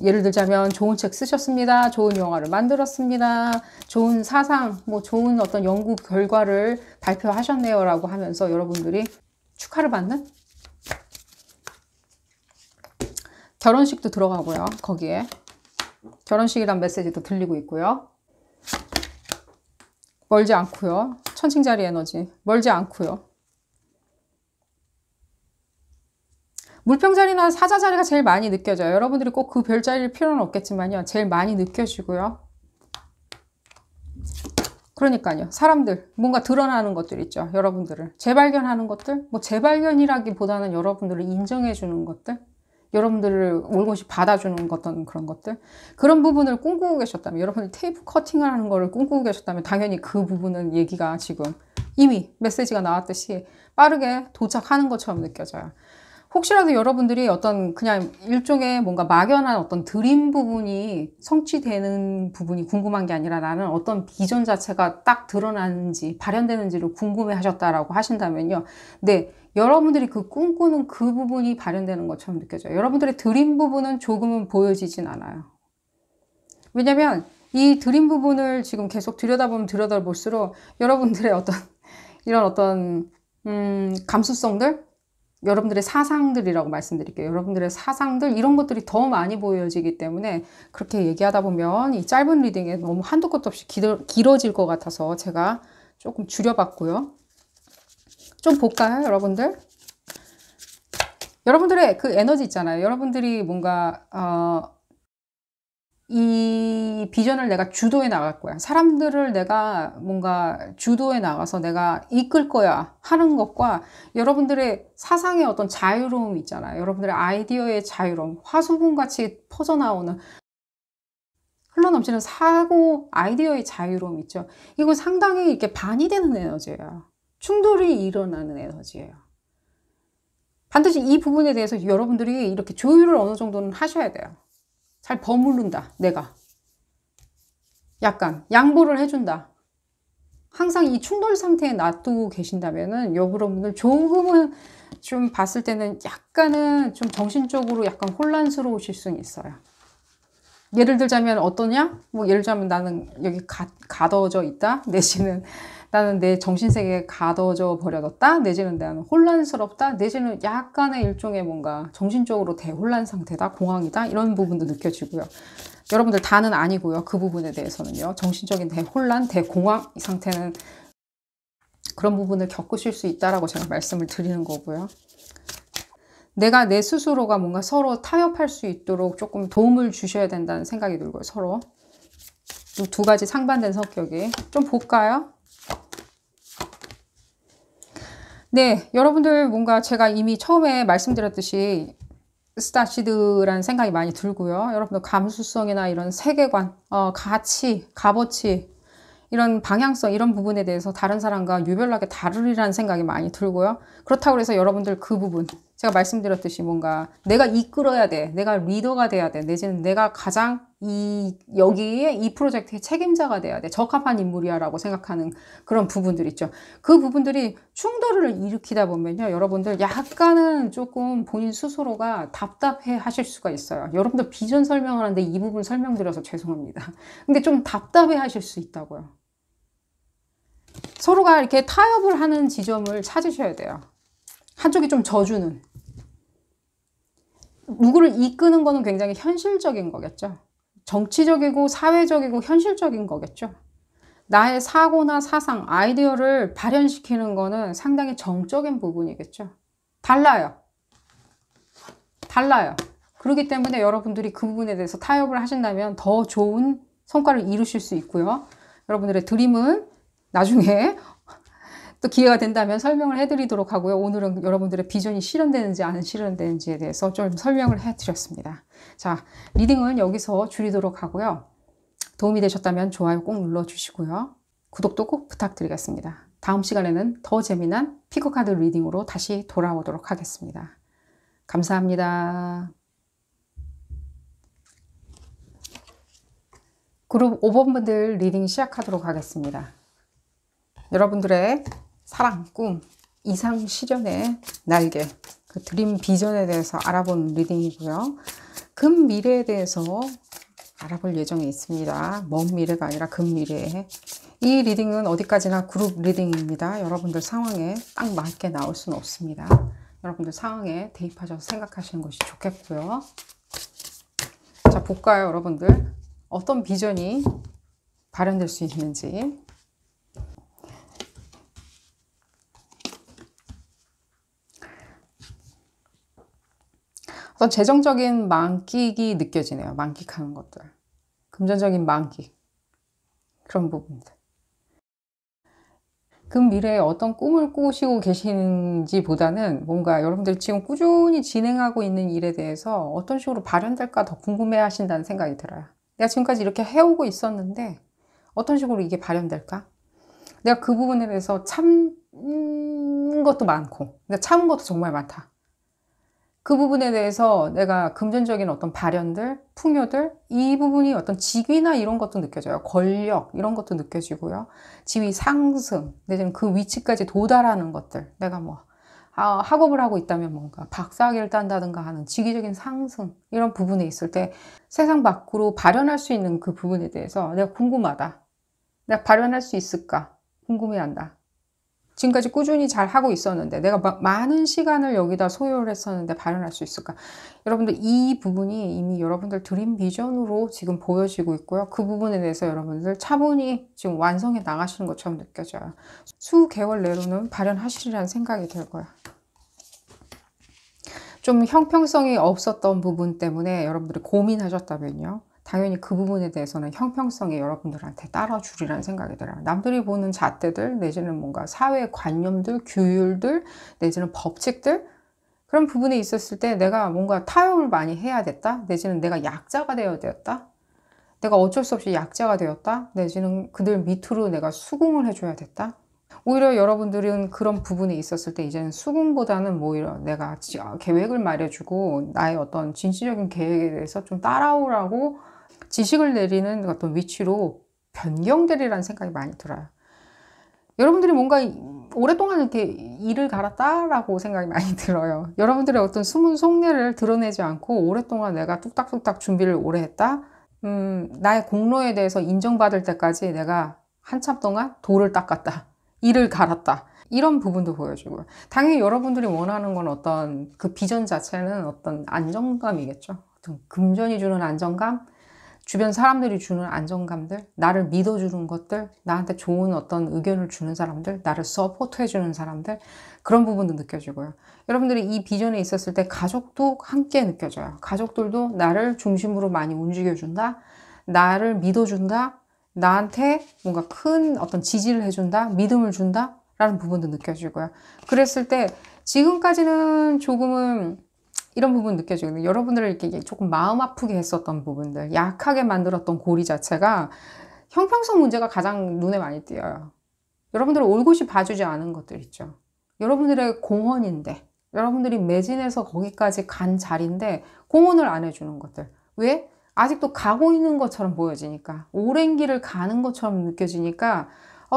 예를 들자면 좋은 책 쓰셨습니다. 좋은 영화를 만들었습니다. 좋은 사상, 뭐 좋은 어떤 연구 결과를 발표하셨네요 라고 하면서 여러분들이 축하를 받는 결혼식도 들어가고요. 거기에 결혼식이란 메시지도 들리고 있고요. 멀지 않고요. 천칭자리 에너지 멀지 않고요. 물병자리나 사자자리가 제일 많이 느껴져요. 여러분들이 꼭 그 별자리일 필요는 없겠지만요. 제일 많이 느껴지고요. 그러니까요. 사람들, 뭔가 드러나는 것들 있죠. 여러분들을 재발견하는 것들, 뭐 재발견이라기보다는 여러분들을 인정해주는 것들, 여러분들을 올곧이 받아주는 어떤 그런 것들, 그런 부분을 꿈꾸고 계셨다면, 여러분이 테이프 커팅을 하는 거를 꿈꾸고 계셨다면 당연히 그 부분은 얘기가 지금 이미 메시지가 나왔듯이 빠르게 도착하는 것처럼 느껴져요. 혹시라도 여러분들이 어떤 그냥 일종의 뭔가 막연한 어떤 드림 부분이 성취되는 부분이 궁금한 게 아니라 나는 어떤 비전 자체가 딱 드러나는지 발현되는지를 궁금해 하셨다라고 하신다면요. 네, 여러분들이 그 꿈꾸는 그 부분이 발현되는 것처럼 느껴져요. 여러분들의 드림 부분은 조금은 보여지진 않아요. 왜냐면 이 드림 부분을 지금 계속 들여다보면 들여다볼수록 여러분들의 어떤 이런 어떤 감수성들, 여러분들의 사상들이라고 말씀드릴게요. 여러분들의 사상들 이런 것들이 더 많이 보여지기 때문에 그렇게 얘기하다 보면 이 짧은 리딩에 너무 한도 끝도 없이 길어질 것 같아서 제가 조금 줄여봤고요. 좀 볼까요, 여러분들? 여러분들의 그 에너지 있잖아요. 여러분들이 뭔가 이 비전을 내가 주도해 나갈 거야. 사람들을 내가 뭔가 주도해 나가서 내가 이끌 거야 하는 것과 여러분들의 사상의 어떤 자유로움 있잖아요. 여러분들의 아이디어의 자유로움, 화수분같이 퍼져나오는 흘러넘치는 사고 아이디어의 자유로움 있죠. 이건 상당히 이렇게 반이 되는 에너지예요. 충돌이 일어나는 에너지예요. 반드시 이 부분에 대해서 여러분들이 이렇게 조율을 어느 정도는 하셔야 돼요. 잘 버무른다, 내가. 약간 양보를 해준다. 항상 이 충돌 상태에 놔두고 계신다면은 여러분들 조금은 좀 봤을 때는 약간은 좀 정신적으로 약간 혼란스러우실 수는 있어요. 예를 들자면 어떠냐? 뭐 예를 들자면 나는 여기 가둬져 있다. 내지는 나는 내 정신세계에 가둬져 버려졌다. 내지는 나는 혼란스럽다. 내지는 약간의 일종의 뭔가 정신적으로 대혼란 상태다. 공황이다. 이런 부분도 느껴지고요. 여러분들 다는 아니고요. 그 부분에 대해서는요. 정신적인 대혼란, 대공황 이 상태는 그런 부분을 겪으실 수 있다라고 제가 말씀을 드리는 거고요. 내가 내 스스로가 뭔가 서로 타협할 수 있도록 조금 도움을 주셔야 된다는 생각이 들고요. 서로 두 가지 상반된 성격이 좀 볼까요? 네, 여러분들 뭔가 제가 이미 처음에 말씀드렸듯이 스타시드라는 생각이 많이 들고요. 여러분들 감수성이나 이런 세계관, 가치, 값어치 이런 방향성 이런 부분에 대해서 다른 사람과 유별나게 다르리라는 생각이 많이 들고요. 그렇다고 해서 여러분들 그 부분 제가 말씀드렸듯이 뭔가 내가 이끌어야 돼, 내가 리더가 돼야 돼, 내지는 내가 가장 여기에 이 프로젝트의 책임자가 돼야 돼, 적합한 인물이야 라고 생각하는 그런 부분들 있죠. 그 부분들이 충돌을 일으키다 보면요, 여러분들 약간은 조금 본인 스스로가 답답해 하실 수가 있어요. 여러분들 비전 설명을 하는데 이 부분 설명드려서 죄송합니다. 근데 좀 답답해 하실 수 있다고요. 서로가 이렇게 타협을 하는 지점을 찾으셔야 돼요. 한쪽이 좀 져주는. 누구를 이끄는 거는 굉장히 현실적인 거겠죠. 정치적이고 사회적이고 현실적인 거겠죠. 나의 사고나 사상, 아이디어를 발현시키는 거는 상당히 정적인 부분이겠죠. 달라요. 달라요. 그렇기 때문에 여러분들이 그 부분에 대해서 타협을 하신다면 더 좋은 성과를 이루실 수 있고요. 여러분들의 드림은 나중에 또 기회가 된다면 설명을 해드리도록 하고요. 오늘은 여러분들의 비전이 실현되는지 안 실현되는지에 대해서 좀 설명을 해드렸습니다. 자, 리딩은 여기서 줄이도록 하고요. 도움이 되셨다면 좋아요 꼭 눌러주시고요. 구독도 꼭 부탁드리겠습니다. 다음 시간에는 더 재미난 피거카드 리딩으로 다시 돌아오도록 하겠습니다. 감사합니다. 그룹 5번 분들 리딩 시작하도록 하겠습니다. 여러분들의 사랑, 꿈, 이상 실현의 날개, 그 드림 비전에 대해서 알아본 리딩이고요. 금 미래에 대해서 알아볼 예정에 있습니다. 먼 미래가 아니라 금 미래에. 이 리딩은 어디까지나 그룹 리딩입니다. 여러분들 상황에 딱 맞게 나올 수는 없습니다. 여러분들 상황에 대입하셔서 생각하시는 것이 좋겠고요. 자, 볼까요, 여러분들? 어떤 비전이 발현될 수 있는지. 어떤 재정적인 만끽이 느껴지네요. 만끽하는 것들. 금전적인 만끽. 그런 부분들. 그 미래에 어떤 꿈을 꾸시고 계시는지 보다는 뭔가 여러분들이 지금 꾸준히 진행하고 있는 일에 대해서 어떤 식으로 발현될까 더 궁금해 하신다는 생각이 들어요. 내가 지금까지 이렇게 해오고 있었는데 어떤 식으로 이게 발현될까? 내가 그 부분에 대해서 참은 것도 많고 내가 참은 것도 정말 많다. 그 부분에 대해서 내가 금전적인 어떤 발현들, 풍요들, 이 부분이 어떤 직위나 이런 것도 느껴져요. 권력, 이런 것도 느껴지고요. 지위 상승, 내지는 그 위치까지 도달하는 것들. 내가 뭐, 학업을 하고 있다면 뭔가 박사학위를 딴다든가 하는 직위적인 상승, 이런 부분에 있을 때 세상 밖으로 발현할 수 있는 그 부분에 대해서 내가 궁금하다. 내가 발현할 수 있을까? 궁금해한다. 지금까지 꾸준히 잘 하고 있었는데 내가 많은 시간을 여기다 소요를 했었는데 발현할 수 있을까? 여러분들 이 부분이 이미 여러분들 드림 비전으로 지금 보여지고 있고요. 그 부분에 대해서 여러분들 차분히 지금 완성해 나가시는 것처럼 느껴져요. 수개월 내로는 발현하시리라는 생각이 들고요. 좀 형평성이 없었던 부분 때문에 여러분들이 고민하셨다면요. 당연히 그 부분에 대해서는 형평성이 여러분들한테 따라주리라는 생각이 들어요. 남들이 보는 잣대들, 내지는 뭔가 사회 관념들, 규율들, 내지는 법칙들, 그런 부분에 있었을 때 내가 뭔가 타협을 많이 해야 됐다, 내지는 내가 약자가 되어야 되었다, 내가 어쩔 수 없이 약자가 되었다, 내지는 그들 밑으로 내가 수긍을 해줘야 됐다. 오히려 여러분들은 그런 부분에 있었을 때 이제는 수긍보다는 뭐 오히려 내가 계획을 말해주고 나의 어떤 진취적인 계획에 대해서 좀 따라오라고 지식을 내리는 어떤 위치로 변경되리라는 생각이 많이 들어요. 여러분들이 뭔가 오랫동안 이렇게 이를 갈았다라고 생각이 많이 들어요. 여러분들의 어떤 숨은 속내를 드러내지 않고 오랫동안 내가 뚝딱뚝딱 준비를 오래 했다. 나의 공로에 대해서 인정받을 때까지 내가 한참 동안 돌을 닦았다. 이를 갈았다. 이런 부분도 보여주고요. 당연히 여러분들이 원하는 건 어떤 그 비전 자체는 어떤 안정감이겠죠. 어떤 금전이 주는 안정감, 주변 사람들이 주는 안정감들, 나를 믿어주는 것들, 나한테 좋은 어떤 의견을 주는 사람들, 나를 서포트해주는 사람들, 그런 부분도 느껴지고요. 여러분들이 이 비전에 있었을 때 가족도 함께 느껴져요. 가족들도 나를 중심으로 많이 움직여준다, 나를 믿어준다, 나한테 뭔가 큰 어떤 지지를 해준다, 믿음을 준다, 라는 부분도 느껴지고요. 그랬을 때 지금까지는 조금은 이런 부분 느껴지거든요. 여러분들을 이렇게 조금 마음 아프게 했었던 부분들, 약하게 만들었던 고리 자체가 형평성 문제가 가장 눈에 많이 띄어요. 여러분들을 올곧이 봐주지 않은 것들 있죠. 여러분들의 공헌인데, 여러분들이 매진해서 거기까지 간 자리인데 공헌을 안 해주는 것들. 왜? 아직도 가고 있는 것처럼 보여지니까, 오랜 길을 가는 것처럼 느껴지니까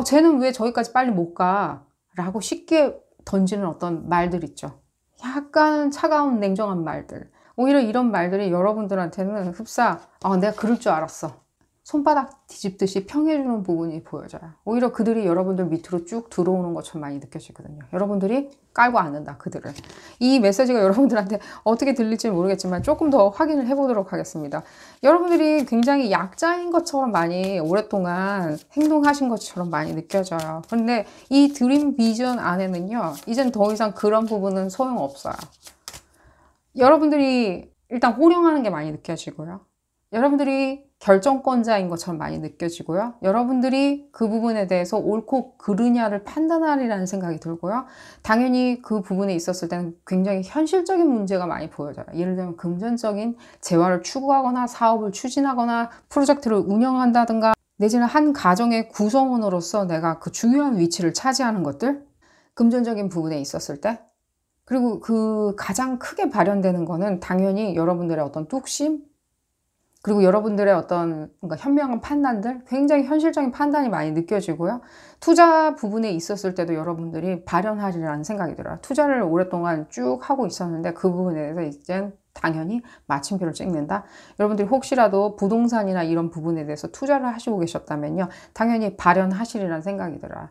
쟤는 왜 저기까지 빨리 못 가? 라고 쉽게 던지는 어떤 말들 있죠. 약간 차가운 냉정한 말들. 오히려 이런 말들이 여러분들한테는 흡사, 내가 그럴 줄 알았어. 손바닥 뒤집듯이 평해주는 부분이 보여져요. 오히려 그들이 여러분들 밑으로 쭉 들어오는 것처럼 많이 느껴지거든요. 여러분들이 깔고 앉는다, 그들을. 이 메시지가 여러분들한테 어떻게 들릴지 모르겠지만 조금 더 확인을 해보도록 하겠습니다. 여러분들이 굉장히 약자인 것처럼 많이 오랫동안 행동하신 것처럼 많이 느껴져요. 그런데 이 드림 비전 안에는요, 이젠 더 이상 그런 부분은 소용없어요. 여러분들이 일단 호령하는 게 많이 느껴지고요. 여러분들이 결정권자인 것처럼 많이 느껴지고요. 여러분들이 그 부분에 대해서 옳고 그르냐를 판단하리라는 생각이 들고요. 당연히 그 부분에 있었을 때는 굉장히 현실적인 문제가 많이 보여져요. 예를 들면 금전적인 재화를 추구하거나 사업을 추진하거나 프로젝트를 운영한다든가 내지는 한 가정의 구성원으로서 내가 그 중요한 위치를 차지하는 것들, 금전적인 부분에 있었을 때, 그리고 그 가장 크게 발현되는 거는 당연히 여러분들의 어떤 뚝심, 그리고 여러분들의 어떤 뭔가 현명한 판단들, 굉장히 현실적인 판단이 많이 느껴지고요. 투자 부분에 있었을 때도 여러분들이 발현하리라는 생각이 들어요. 투자를 오랫동안 쭉 하고 있었는데 그 부분에 대해서 이제 당연히 마침표를 찍는다. 여러분들이 혹시라도 부동산이나 이런 부분에 대해서 투자를 하시고 계셨다면요. 당연히 발현하시리라는 생각이 들어요.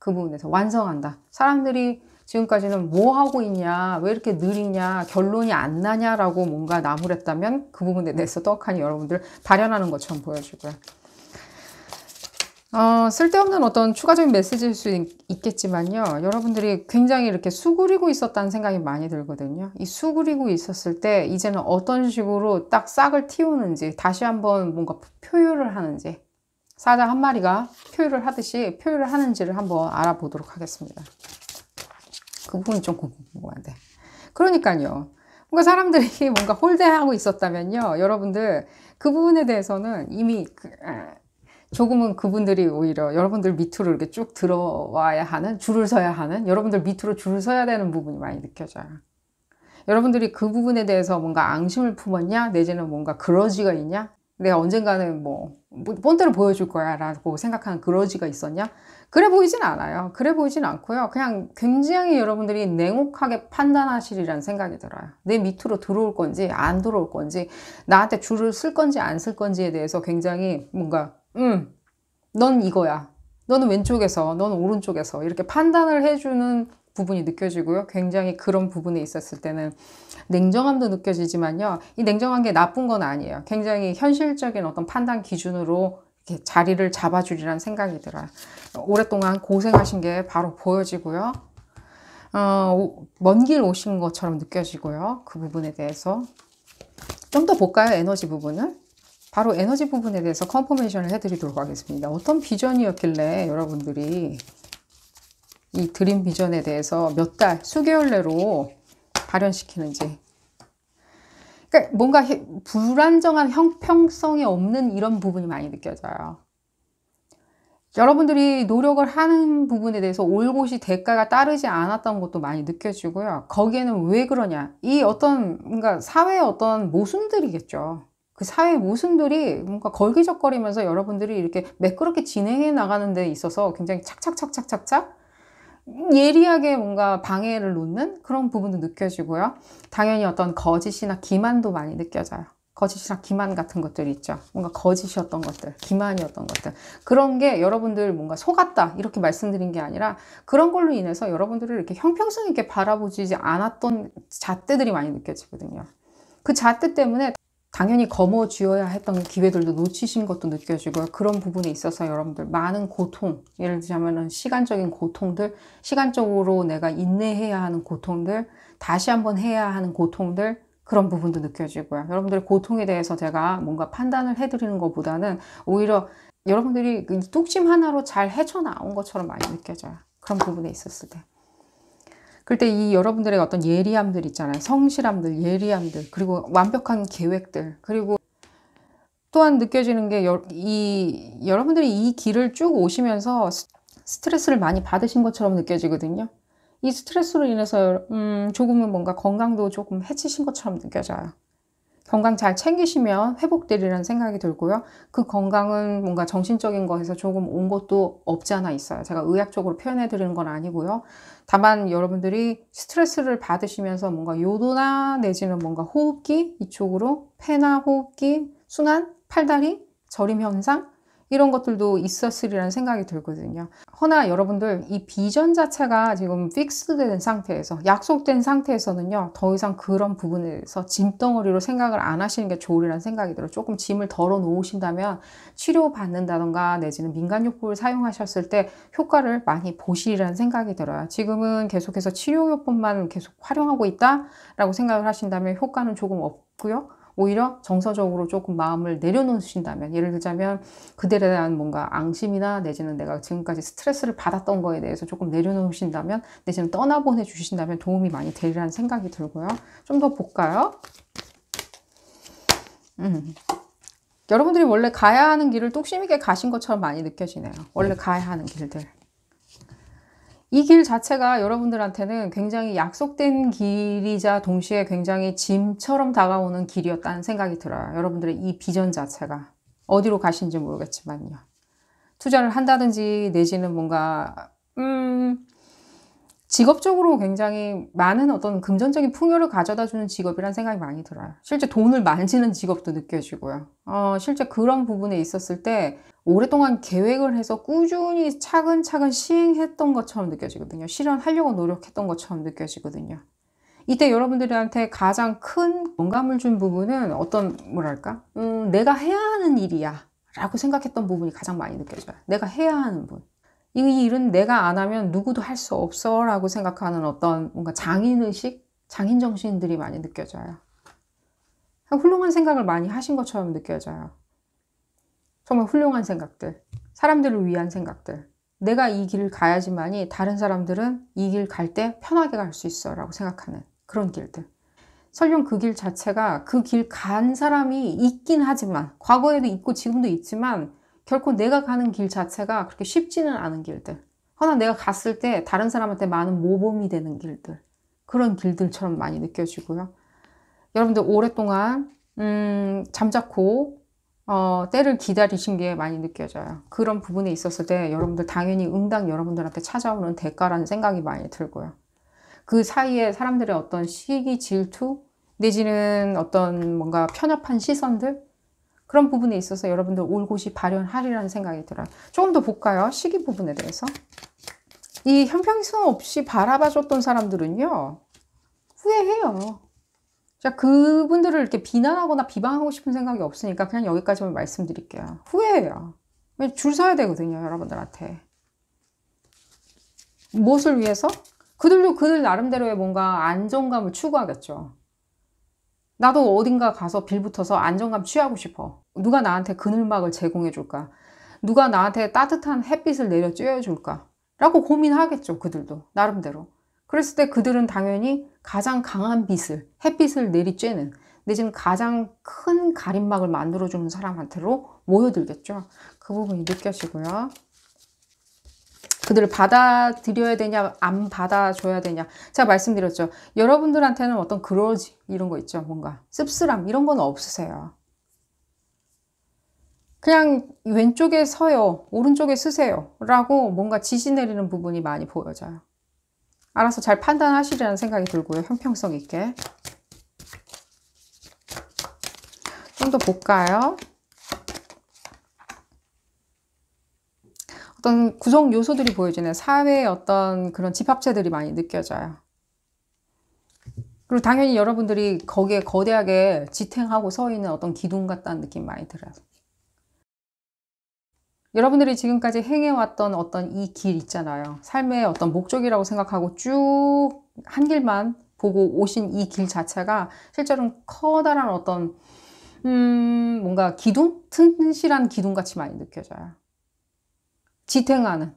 그 부분에서 완성한다. 사람들이 지금까지는 뭐 하고 있냐, 왜 이렇게 느리냐, 결론이 안 나냐라고 뭔가 나무랬다면 그 부분에 대해서 떡하니 여러분들 발현하는 것처럼 보여지고요. 쓸데없는 어떤 추가적인 메시지일 수 있겠지만요. 여러분들이 굉장히 이렇게 수그리고 있었다는 생각이 많이 들거든요. 이 수그리고 있었을 때 이제는 어떤 식으로 딱 싹을 틔우는지 다시 한번 뭔가 표현을 하는지 사자 한 마리가 표현을 하듯이 표현을 하는지를 한번 알아보도록 하겠습니다. 그 부분이 좀 궁금한데. 그러니까요. 뭔가 사람들이 뭔가 홀대하고 있었다면요. 여러분들 그 부분에 대해서는 이미 조금은 그분들이 오히려 여러분들 밑으로 이렇게 쭉 들어와야 하는, 줄을 서야 하는, 여러분들 밑으로 줄을 서야 되는 부분이 많이 느껴져요. 여러분들이 그 부분에 대해서 뭔가 앙심을 품었냐? 내지는 뭔가 그러지가 있냐? 내가 언젠가는 뭐 본때를 보여줄 거야 라고 생각하는 그러지가 있었냐? 그래 보이진 않아요. 그래 보이진 않고요. 그냥 굉장히 여러분들이 냉혹하게 판단하시리라는 생각이 들어요. 내 밑으로 들어올 건지 안 들어올 건지 나한테 줄을 쓸 건지 안 쓸 건지에 대해서 굉장히 뭔가 넌 이거야. 너는 왼쪽에서 너는 오른쪽에서 이렇게 판단을 해주는 부분이 느껴지고요. 굉장히 그런 부분에 있었을 때는 냉정함도 느껴지지만요. 이 냉정한 게 나쁜 건 아니에요. 굉장히 현실적인 어떤 판단 기준으로 이렇게 자리를 잡아주리라는 생각이 들어요. 오랫동안 고생하신 게 바로 보여지고요. 먼 길 오신 것처럼 느껴지고요. 그 부분에 대해서 좀 더 볼까요? 에너지 부분을. 바로 에너지 부분에 대해서 컨퍼메이션을 해드리도록 하겠습니다. 어떤 비전이었길래 여러분들이 이 드림 비전에 대해서 몇 달, 수개월 내로 발현시키는지. 그러니까 뭔가 불안정한 형평성이 없는 이런 부분이 많이 느껴져요. 여러분들이 노력을 하는 부분에 대해서 올곧이 대가가 따르지 않았던 것도 많이 느껴지고요. 거기에는 왜 그러냐. 이 어떤 뭔가 사회의 어떤 모순들이겠죠. 그 사회의 모순들이 뭔가 걸기적거리면서 여러분들이 이렇게 매끄럽게 진행해 나가는 데 있어서 굉장히 착착착착착착 예리하게 뭔가 방해를 놓는 그런 부분도 느껴지고요. 당연히 어떤 거짓이나 기만도 많이 느껴져요. 거짓이나 기만 같은 것들이 있죠. 뭔가 거짓이었던 것들, 기만이었던 것들. 그런 게 여러분들 뭔가 속았다 이렇게 말씀드린 게 아니라 그런 걸로 인해서 여러분들을 이렇게 형평성 있게 바라보지 않았던 잣대들이 많이 느껴지거든요. 그 잣대 때문에 당연히 거머쥐어야 했던 기회들도 놓치신 것도 느껴지고요. 그런 부분에 있어서 여러분들 많은 고통, 예를 들자면 시간적인 고통들, 시간적으로 내가 인내해야 하는 고통들, 다시 한번 해야 하는 고통들, 그런 부분도 느껴지고요. 여러분들의 고통에 대해서 제가 뭔가 판단을 해드리는 것보다는 오히려 여러분들이 뚝심 하나로 잘 헤쳐나온 것처럼 많이 느껴져요. 그런 부분에 있었을 때. 그럴 때 이 여러분들의 어떤 예리함들 있잖아요. 성실함들, 예리함들, 그리고 완벽한 계획들, 그리고 또한 느껴지는 게 여러분들이 이 길을 쭉 오시면서 스트레스를 많이 받으신 것처럼 느껴지거든요. 이 스트레스로 인해서 조금은 뭔가 건강도 조금 해치신 것처럼 느껴져요. 건강 잘 챙기시면 회복되리라는 생각이 들고요. 그 건강은 뭔가 정신적인 것에서 조금 온 것도 없지 않아 있어요. 제가 의학적으로 표현해 드리는 건 아니고요. 다만 여러분들이 스트레스를 받으시면서 뭔가 요도나 내지는 뭔가 호흡기 이쪽으로 폐나 호흡기, 순환, 팔다리, 저림 현상 이런 것들도 있었으리라는 생각이 들거든요. 허나 여러분들 이 비전 자체가 지금 픽스된 상태에서 약속된 상태에서는요, 더 이상 그런 부분에서 짐덩어리로 생각을 안 하시는 게 좋으리라는 생각이 들어요. 조금 짐을 덜어 놓으신다면 치료받는다던가 내지는 민간요법을 사용하셨을 때 효과를 많이 보시리라는 생각이 들어요. 지금은 계속해서 치료요법만 계속 활용하고 있다라고 생각을 하신다면 효과는 조금 없고요. 오히려 정서적으로 조금 마음을 내려놓으신다면, 예를 들자면 그들에 대한 뭔가 앙심이나 내지는 내가 지금까지 스트레스를 받았던 거에 대해서 조금 내려놓으신다면, 내지는 떠나보내 주신다면 도움이 많이 되리라는 생각이 들고요. 좀 더 볼까요? 여러분들이 원래 가야 하는 길을 뚝심 있게 가신 것처럼 많이 느껴지네요. 원래 가야 하는 길들. 이 길 자체가 여러분들한테는 굉장히 약속된 길이자 동시에 굉장히 짐처럼 다가오는 길이었다는 생각이 들어요. 여러분들의 이 비전 자체가. 어디로 가시는지 모르겠지만요. 투자를 한다든지 내지는 뭔가 직업적으로 굉장히 많은 어떤 금전적인 풍요를 가져다주는 직업이라는 생각이 많이 들어요. 실제 돈을 만지는 직업도 느껴지고요. 실제 그런 부분에 있었을 때 오랫동안 계획을 해서 꾸준히 차근차근 시행했던 것처럼 느껴지거든요. 실현하려고 노력했던 것처럼 느껴지거든요. 이때 여러분들한테 가장 큰 영감을 준 부분은 어떤, 뭐랄까? 내가 해야 하는 일이야 라고 생각했던 부분이 가장 많이 느껴져요. 내가 해야 하는 분. 이 일은 내가 안 하면 누구도 할 수 없어 라고 생각하는 어떤 뭔가 장인의식, 장인정신들이 많이 느껴져요. 훌륭한 생각을 많이 하신 것처럼 느껴져요. 정말 훌륭한 생각들, 사람들을 위한 생각들. 내가 이 길을 가야지만이 다른 사람들은 이 길 갈 때 편하게 갈 수 있어 라고 생각하는 그런 길들. 설령 그 길 자체가 그 길 간 사람이 있긴 하지만, 과거에도 있고 지금도 있지만 결코 내가 가는 길 자체가 그렇게 쉽지는 않은 길들. 허나 내가 갔을 때 다른 사람한테 많은 모범이 되는 길들. 그런 길들처럼 많이 느껴지고요. 여러분들 오랫동안 잠자코 때를 기다리신 게 많이 느껴져요. 그런 부분에 있었을 때 여러분들 당연히 응당 여러분들한테 찾아오는 대가라는 생각이 많이 들고요. 그 사이에 사람들의 어떤 시기 질투 내지는 어떤 뭔가 편협한 시선들, 그런 부분에 있어서 여러분들 올곧이 발현하리라는 생각이 들어요. 조금 더 볼까요? 시기 부분에 대해서. 이 형평성 없이 바라봐줬던 사람들은요, 후회해요. 자, 그분들을 이렇게 비난하거나 비방하고 싶은 생각이 없으니까 그냥 여기까지만 말씀드릴게요. 후회해요. 줄 서야 되거든요, 여러분들한테. 무엇을 위해서? 그들도 그들 나름대로의 뭔가 안정감을 추구하겠죠. 나도 어딘가 가서 빌붙어서 안정감 취하고 싶어. 누가 나한테 그늘막을 제공해 줄까? 누가 나한테 따뜻한 햇빛을 내려 쬐어줄까? 라고 고민하겠죠, 그들도. 나름대로. 그랬을 때 그들은 당연히 가장 강한 빛을, 햇빛을 내리쬐는, 내지는 가장 큰 가림막을 만들어주는 사람한테로 모여들겠죠. 그 부분이 느껴지고요. 그들을 받아들여야 되냐, 안 받아줘야 되냐. 제가 말씀드렸죠. 여러분들한테는 어떤 그러지, 이런 거 있죠. 뭔가 씁쓸함, 이런 건 없으세요. 그냥 왼쪽에 서요, 오른쪽에 쓰세요 라고 뭔가 지시 내리는 부분이 많이 보여져요. 알아서 잘 판단하시리라는 생각이 들고요. 형평성 있게. 좀 더 볼까요? 어떤 구성 요소들이 보여지네요. 사회의 어떤 그런 집합체들이 많이 느껴져요. 그리고 당연히 여러분들이 거기에 거대하게 지탱하고 서 있는 어떤 기둥 같다는 느낌이 많이 들어요. 여러분들이 지금까지 행해왔던 어떤 이 길 있잖아요. 삶의 어떤 목적이라고 생각하고 쭉 한 길만 보고 오신 이 길 자체가 실제로는 커다란 어떤 뭔가 기둥? 튼실한 기둥같이 많이 느껴져요. 지탱하는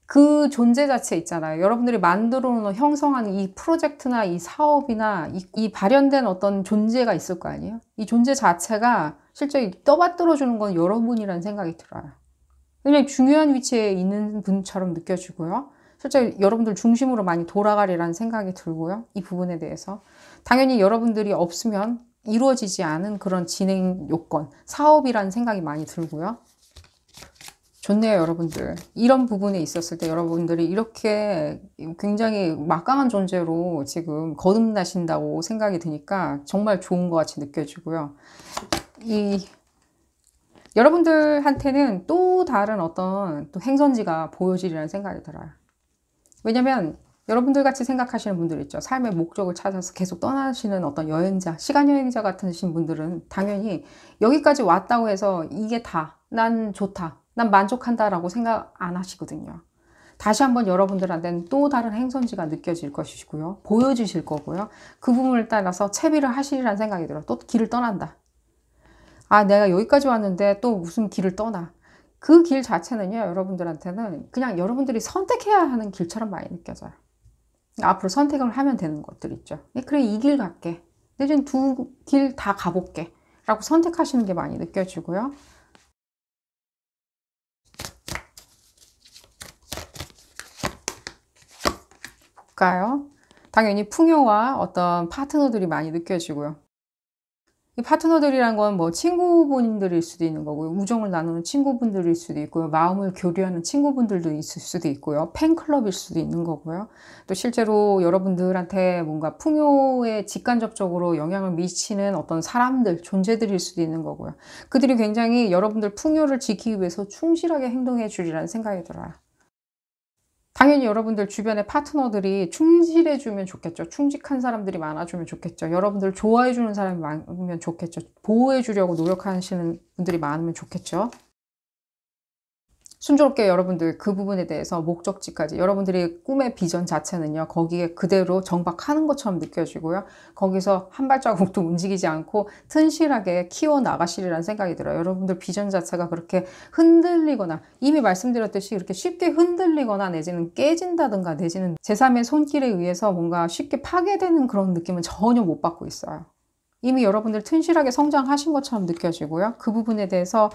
그 존재 자체 있잖아요. 여러분들이 만들어 놓은 형성하는 이 프로젝트나 이 사업이나 이 발현된 어떤 존재가 있을 거 아니에요? 이 존재 자체가 실제 떠받들어 주는 건 여러분이라는 생각이 들어요. 굉장히 중요한 위치에 있는 분처럼 느껴지고요. 실제 여러분들 중심으로 많이 돌아가리라는 생각이 들고요. 이 부분에 대해서. 당연히 여러분들이 없으면 이루어지지 않은 그런 진행 요건, 사업이라는 생각이 많이 들고요. 좋네요, 여러분들. 이런 부분에 있었을 때 여러분들이 이렇게 굉장히 막강한 존재로 지금 거듭나신다고 생각이 드니까 정말 좋은 것 같이 느껴지고요. 이 여러분들한테는 또 다른 어떤 또 행선지가 보여지리라는 생각이 들어요. 왜냐면 여러분들 같이 생각하시는 분들 있죠. 삶의 목적을 찾아서 계속 떠나시는 어떤 여행자, 시간 여행자 같으신 분들은 당연히 여기까지 왔다고 해서 이게 다, 난 좋다, 난 만족한다라고 생각 안 하시거든요. 다시 한번 여러분들한테는 또 다른 행선지가 느껴질 것이고요. 보여주실 거고요. 그 부분을 따라서 채비를 하시리라는 생각이 들어요. 또 길을 떠난다. 아, 내가 여기까지 왔는데 또 무슨 길을 떠나. 그 길 자체는요, 여러분들한테는 그냥 여러분들이 선택해야 하는 길처럼 많이 느껴져요. 앞으로 선택을 하면 되는 것들 있죠. 그래, 이 길 갈게. 내지는 두 길 다 가볼게. 라고 선택하시는 게 많이 느껴지고요. 볼까요? 당연히 풍요와 어떤 파트너들이 많이 느껴지고요. 이 파트너들이란 건 뭐 친구분들일 수도 있는 거고요. 우정을 나누는 친구분들일 수도 있고요. 마음을 교류하는 친구분들도 있을 수도 있고요. 팬클럽일 수도 있는 거고요. 또 실제로 여러분들한테 뭔가 풍요에 직간접적으로 영향을 미치는 어떤 사람들, 존재들일 수도 있는 거고요. 그들이 굉장히 여러분들 풍요를 지키기 위해서 충실하게 행동해 주리라는 생각이 들어요. 당연히 여러분들 주변의 파트너들이 충실해주면 좋겠죠. 충직한 사람들이 많아주면 좋겠죠. 여러분들 좋아해주는 사람이 많으면 좋겠죠. 보호해주려고 노력하시는 분들이 많으면 좋겠죠. 순조롭게 여러분들 그 부분에 대해서 목적지까지 여러분들이 꿈의 비전 자체는요. 거기에 그대로 정박하는 것처럼 느껴지고요. 거기서 한 발자국도 움직이지 않고 튼실하게 키워나가시리라는 생각이 들어요. 여러분들 비전 자체가 그렇게 흔들리거나 이미 말씀드렸듯이 이렇게 쉽게 흔들리거나 내지는 깨진다든가 내지는 제3의 손길에 의해서 뭔가 쉽게 파괴되는 그런 느낌은 전혀 못 받고 있어요. 이미 여러분들 튼실하게 성장하신 것처럼 느껴지고요. 그 부분에 대해서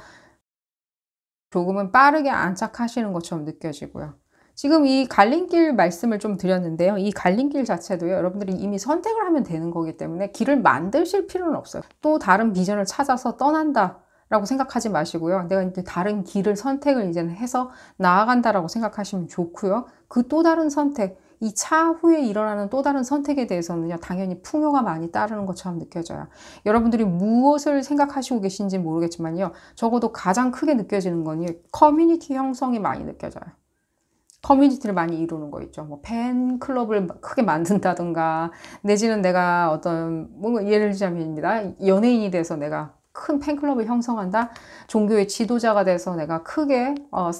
조금은 빠르게 안착하시는 것처럼 느껴지고요. 지금 이 갈림길 말씀을 좀 드렸는데요. 이 갈림길 자체도요. 여러분들이 이미 선택을 하면 되는 거기 때문에 길을 만드실 필요는 없어요. 또 다른 비전을 찾아서 떠난다 라고 생각하지 마시고요. 내가 이제 다른 길을 선택을 이제는 해서 나아간다라고 생각하시면 좋고요. 그 또 다른 선택, 이 차후에 일어나는 또 다른 선택에 대해서는요, 당연히 풍요가 많이 따르는 것처럼 느껴져요. 여러분들이 무엇을 생각하시고 계신지 모르겠지만요, 적어도 가장 크게 느껴지는 건 커뮤니티 형성이 많이 느껴져요. 커뮤니티를 많이 이루는 거 있죠. 뭐 팬클럽을 크게 만든다든가, 내지는 내가 어떤, 뭐 예를 들자면입니다. 연예인이 돼서 내가 큰 팬클럽을 형성한다. 종교의 지도자가 돼서 내가 크게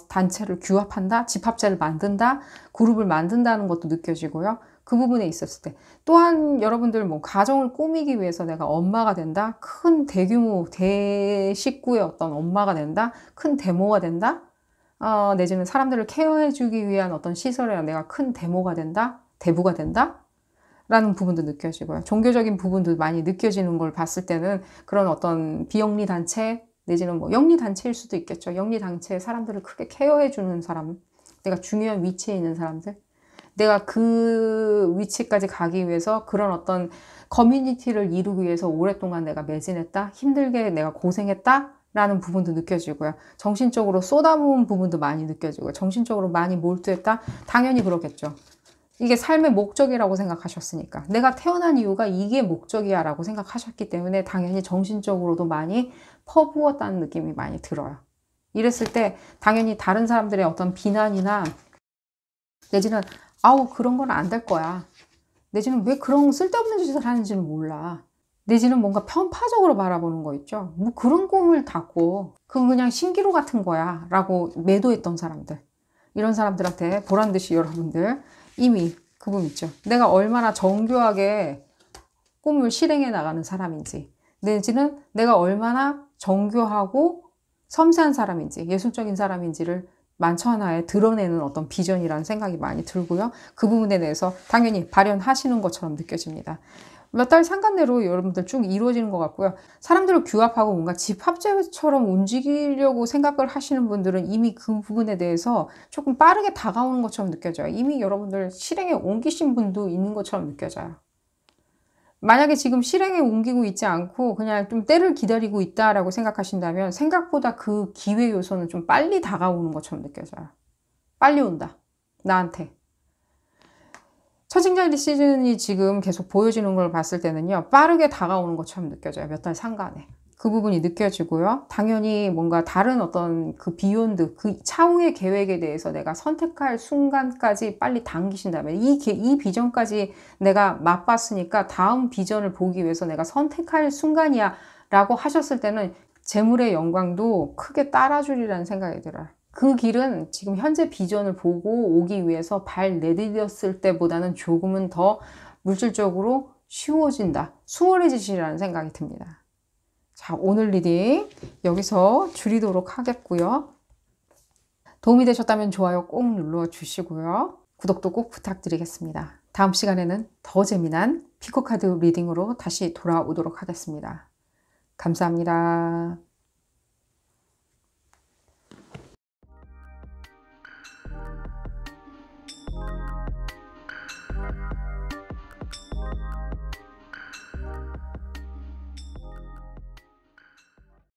단체를 규합한다. 집합체를 만든다. 그룹을 만든다는 것도 느껴지고요. 그 부분에 있었을 때. 또한 여러분들 뭐 가정을 꾸미기 위해서 내가 엄마가 된다. 큰 대규모 대식구의 어떤 엄마가 된다. 큰 데모가 된다. 내지는 사람들을 케어해주기 위한 어떤 시설에 내가 큰 데모가 된다. 대부가 된다. 라는 부분도 느껴지고요. 종교적인 부분도 많이 느껴지는 걸 봤을 때는 그런 어떤 비영리 단체 내지는 뭐 영리 단체일 수도 있겠죠. 영리 단체의 사람들을 크게 케어해주는 사람, 내가 중요한 위치에 있는 사람들, 내가 그 위치까지 가기 위해서 그런 어떤 커뮤니티를 이루기 위해서 오랫동안 내가 매진했다, 힘들게 내가 고생했다 라는 부분도 느껴지고요. 정신적으로 쏟아부은 부분도 많이 느껴지고요. 정신적으로 많이 몰두했다? 당연히 그렇겠죠. 이게 삶의 목적이라고 생각하셨으니까 내가 태어난 이유가 이게 목적이야 라고 생각하셨기 때문에 당연히 정신적으로도 많이 퍼부었다는 느낌이 많이 들어요. 이랬을 때 당연히 다른 사람들의 어떤 비난이나 내지는 아우 그런 건 안 될 거야, 내지는 왜 그런 쓸데없는 짓을 하는지는 몰라, 내지는 뭔가 편파적으로 바라보는 거 있죠. 뭐 그런 꿈을 닫고 그건 그냥 신기루 같은 거야 라고 매도했던 사람들, 이런 사람들한테 보란듯이 여러분들 이미 그 부분 있죠. 내가 얼마나 정교하게 꿈을 실행해 나가는 사람인지, 내지는 내가 얼마나 정교하고 섬세한 사람인지, 예술적인 사람인지를 만천하에 드러내는 어떤 비전이라는 생각이 많이 들고요. 그 부분에 대해서 당연히 발현하시는 것처럼 느껴집니다. 몇 달 상간내로 여러분들 쭉 이루어지는 것 같고요. 사람들을 규합하고 뭔가 집합체처럼 움직이려고 생각을 하시는 분들은 이미 그 부분에 대해서 조금 빠르게 다가오는 것처럼 느껴져요. 이미 여러분들 실행에 옮기신 분도 있는 것처럼 느껴져요. 만약에 지금 실행에 옮기고 있지 않고 그냥 좀 때를 기다리고 있다라고 생각하신다면 생각보다 그 기회 요소는 좀 빨리 다가오는 것처럼 느껴져요. 빨리 온다, 나한테. 처진자리 시즌이 지금 계속 보여지는 걸 봤을 때는요, 빠르게 다가오는 것처럼 느껴져요. 몇 달 상간에. 그 부분이 느껴지고요. 당연히 뭔가 다른 어떤 그 비욘드, 그 차후의 계획에 대해서 내가 선택할 순간까지 빨리 당기신다면 이 비전까지 내가 맛봤으니까 다음 비전을 보기 위해서 내가 선택할 순간이야 라고 하셨을 때는 재물의 영광도 크게 따라주리라는 생각이 들어요. 그 길은 지금 현재 비전을 보고 오기 위해서 발 내디뎠을 때보다는 조금은 더 물질적으로 쉬워진다, 수월해지시라는 생각이 듭니다. 자, 오늘 리딩 여기서 줄이도록 하겠고요. 도움이 되셨다면 좋아요 꼭 눌러주시고요. 구독도 꼭 부탁드리겠습니다. 다음 시간에는 더 재미난 피코카드 리딩으로 다시 돌아오도록 하겠습니다. 감사합니다.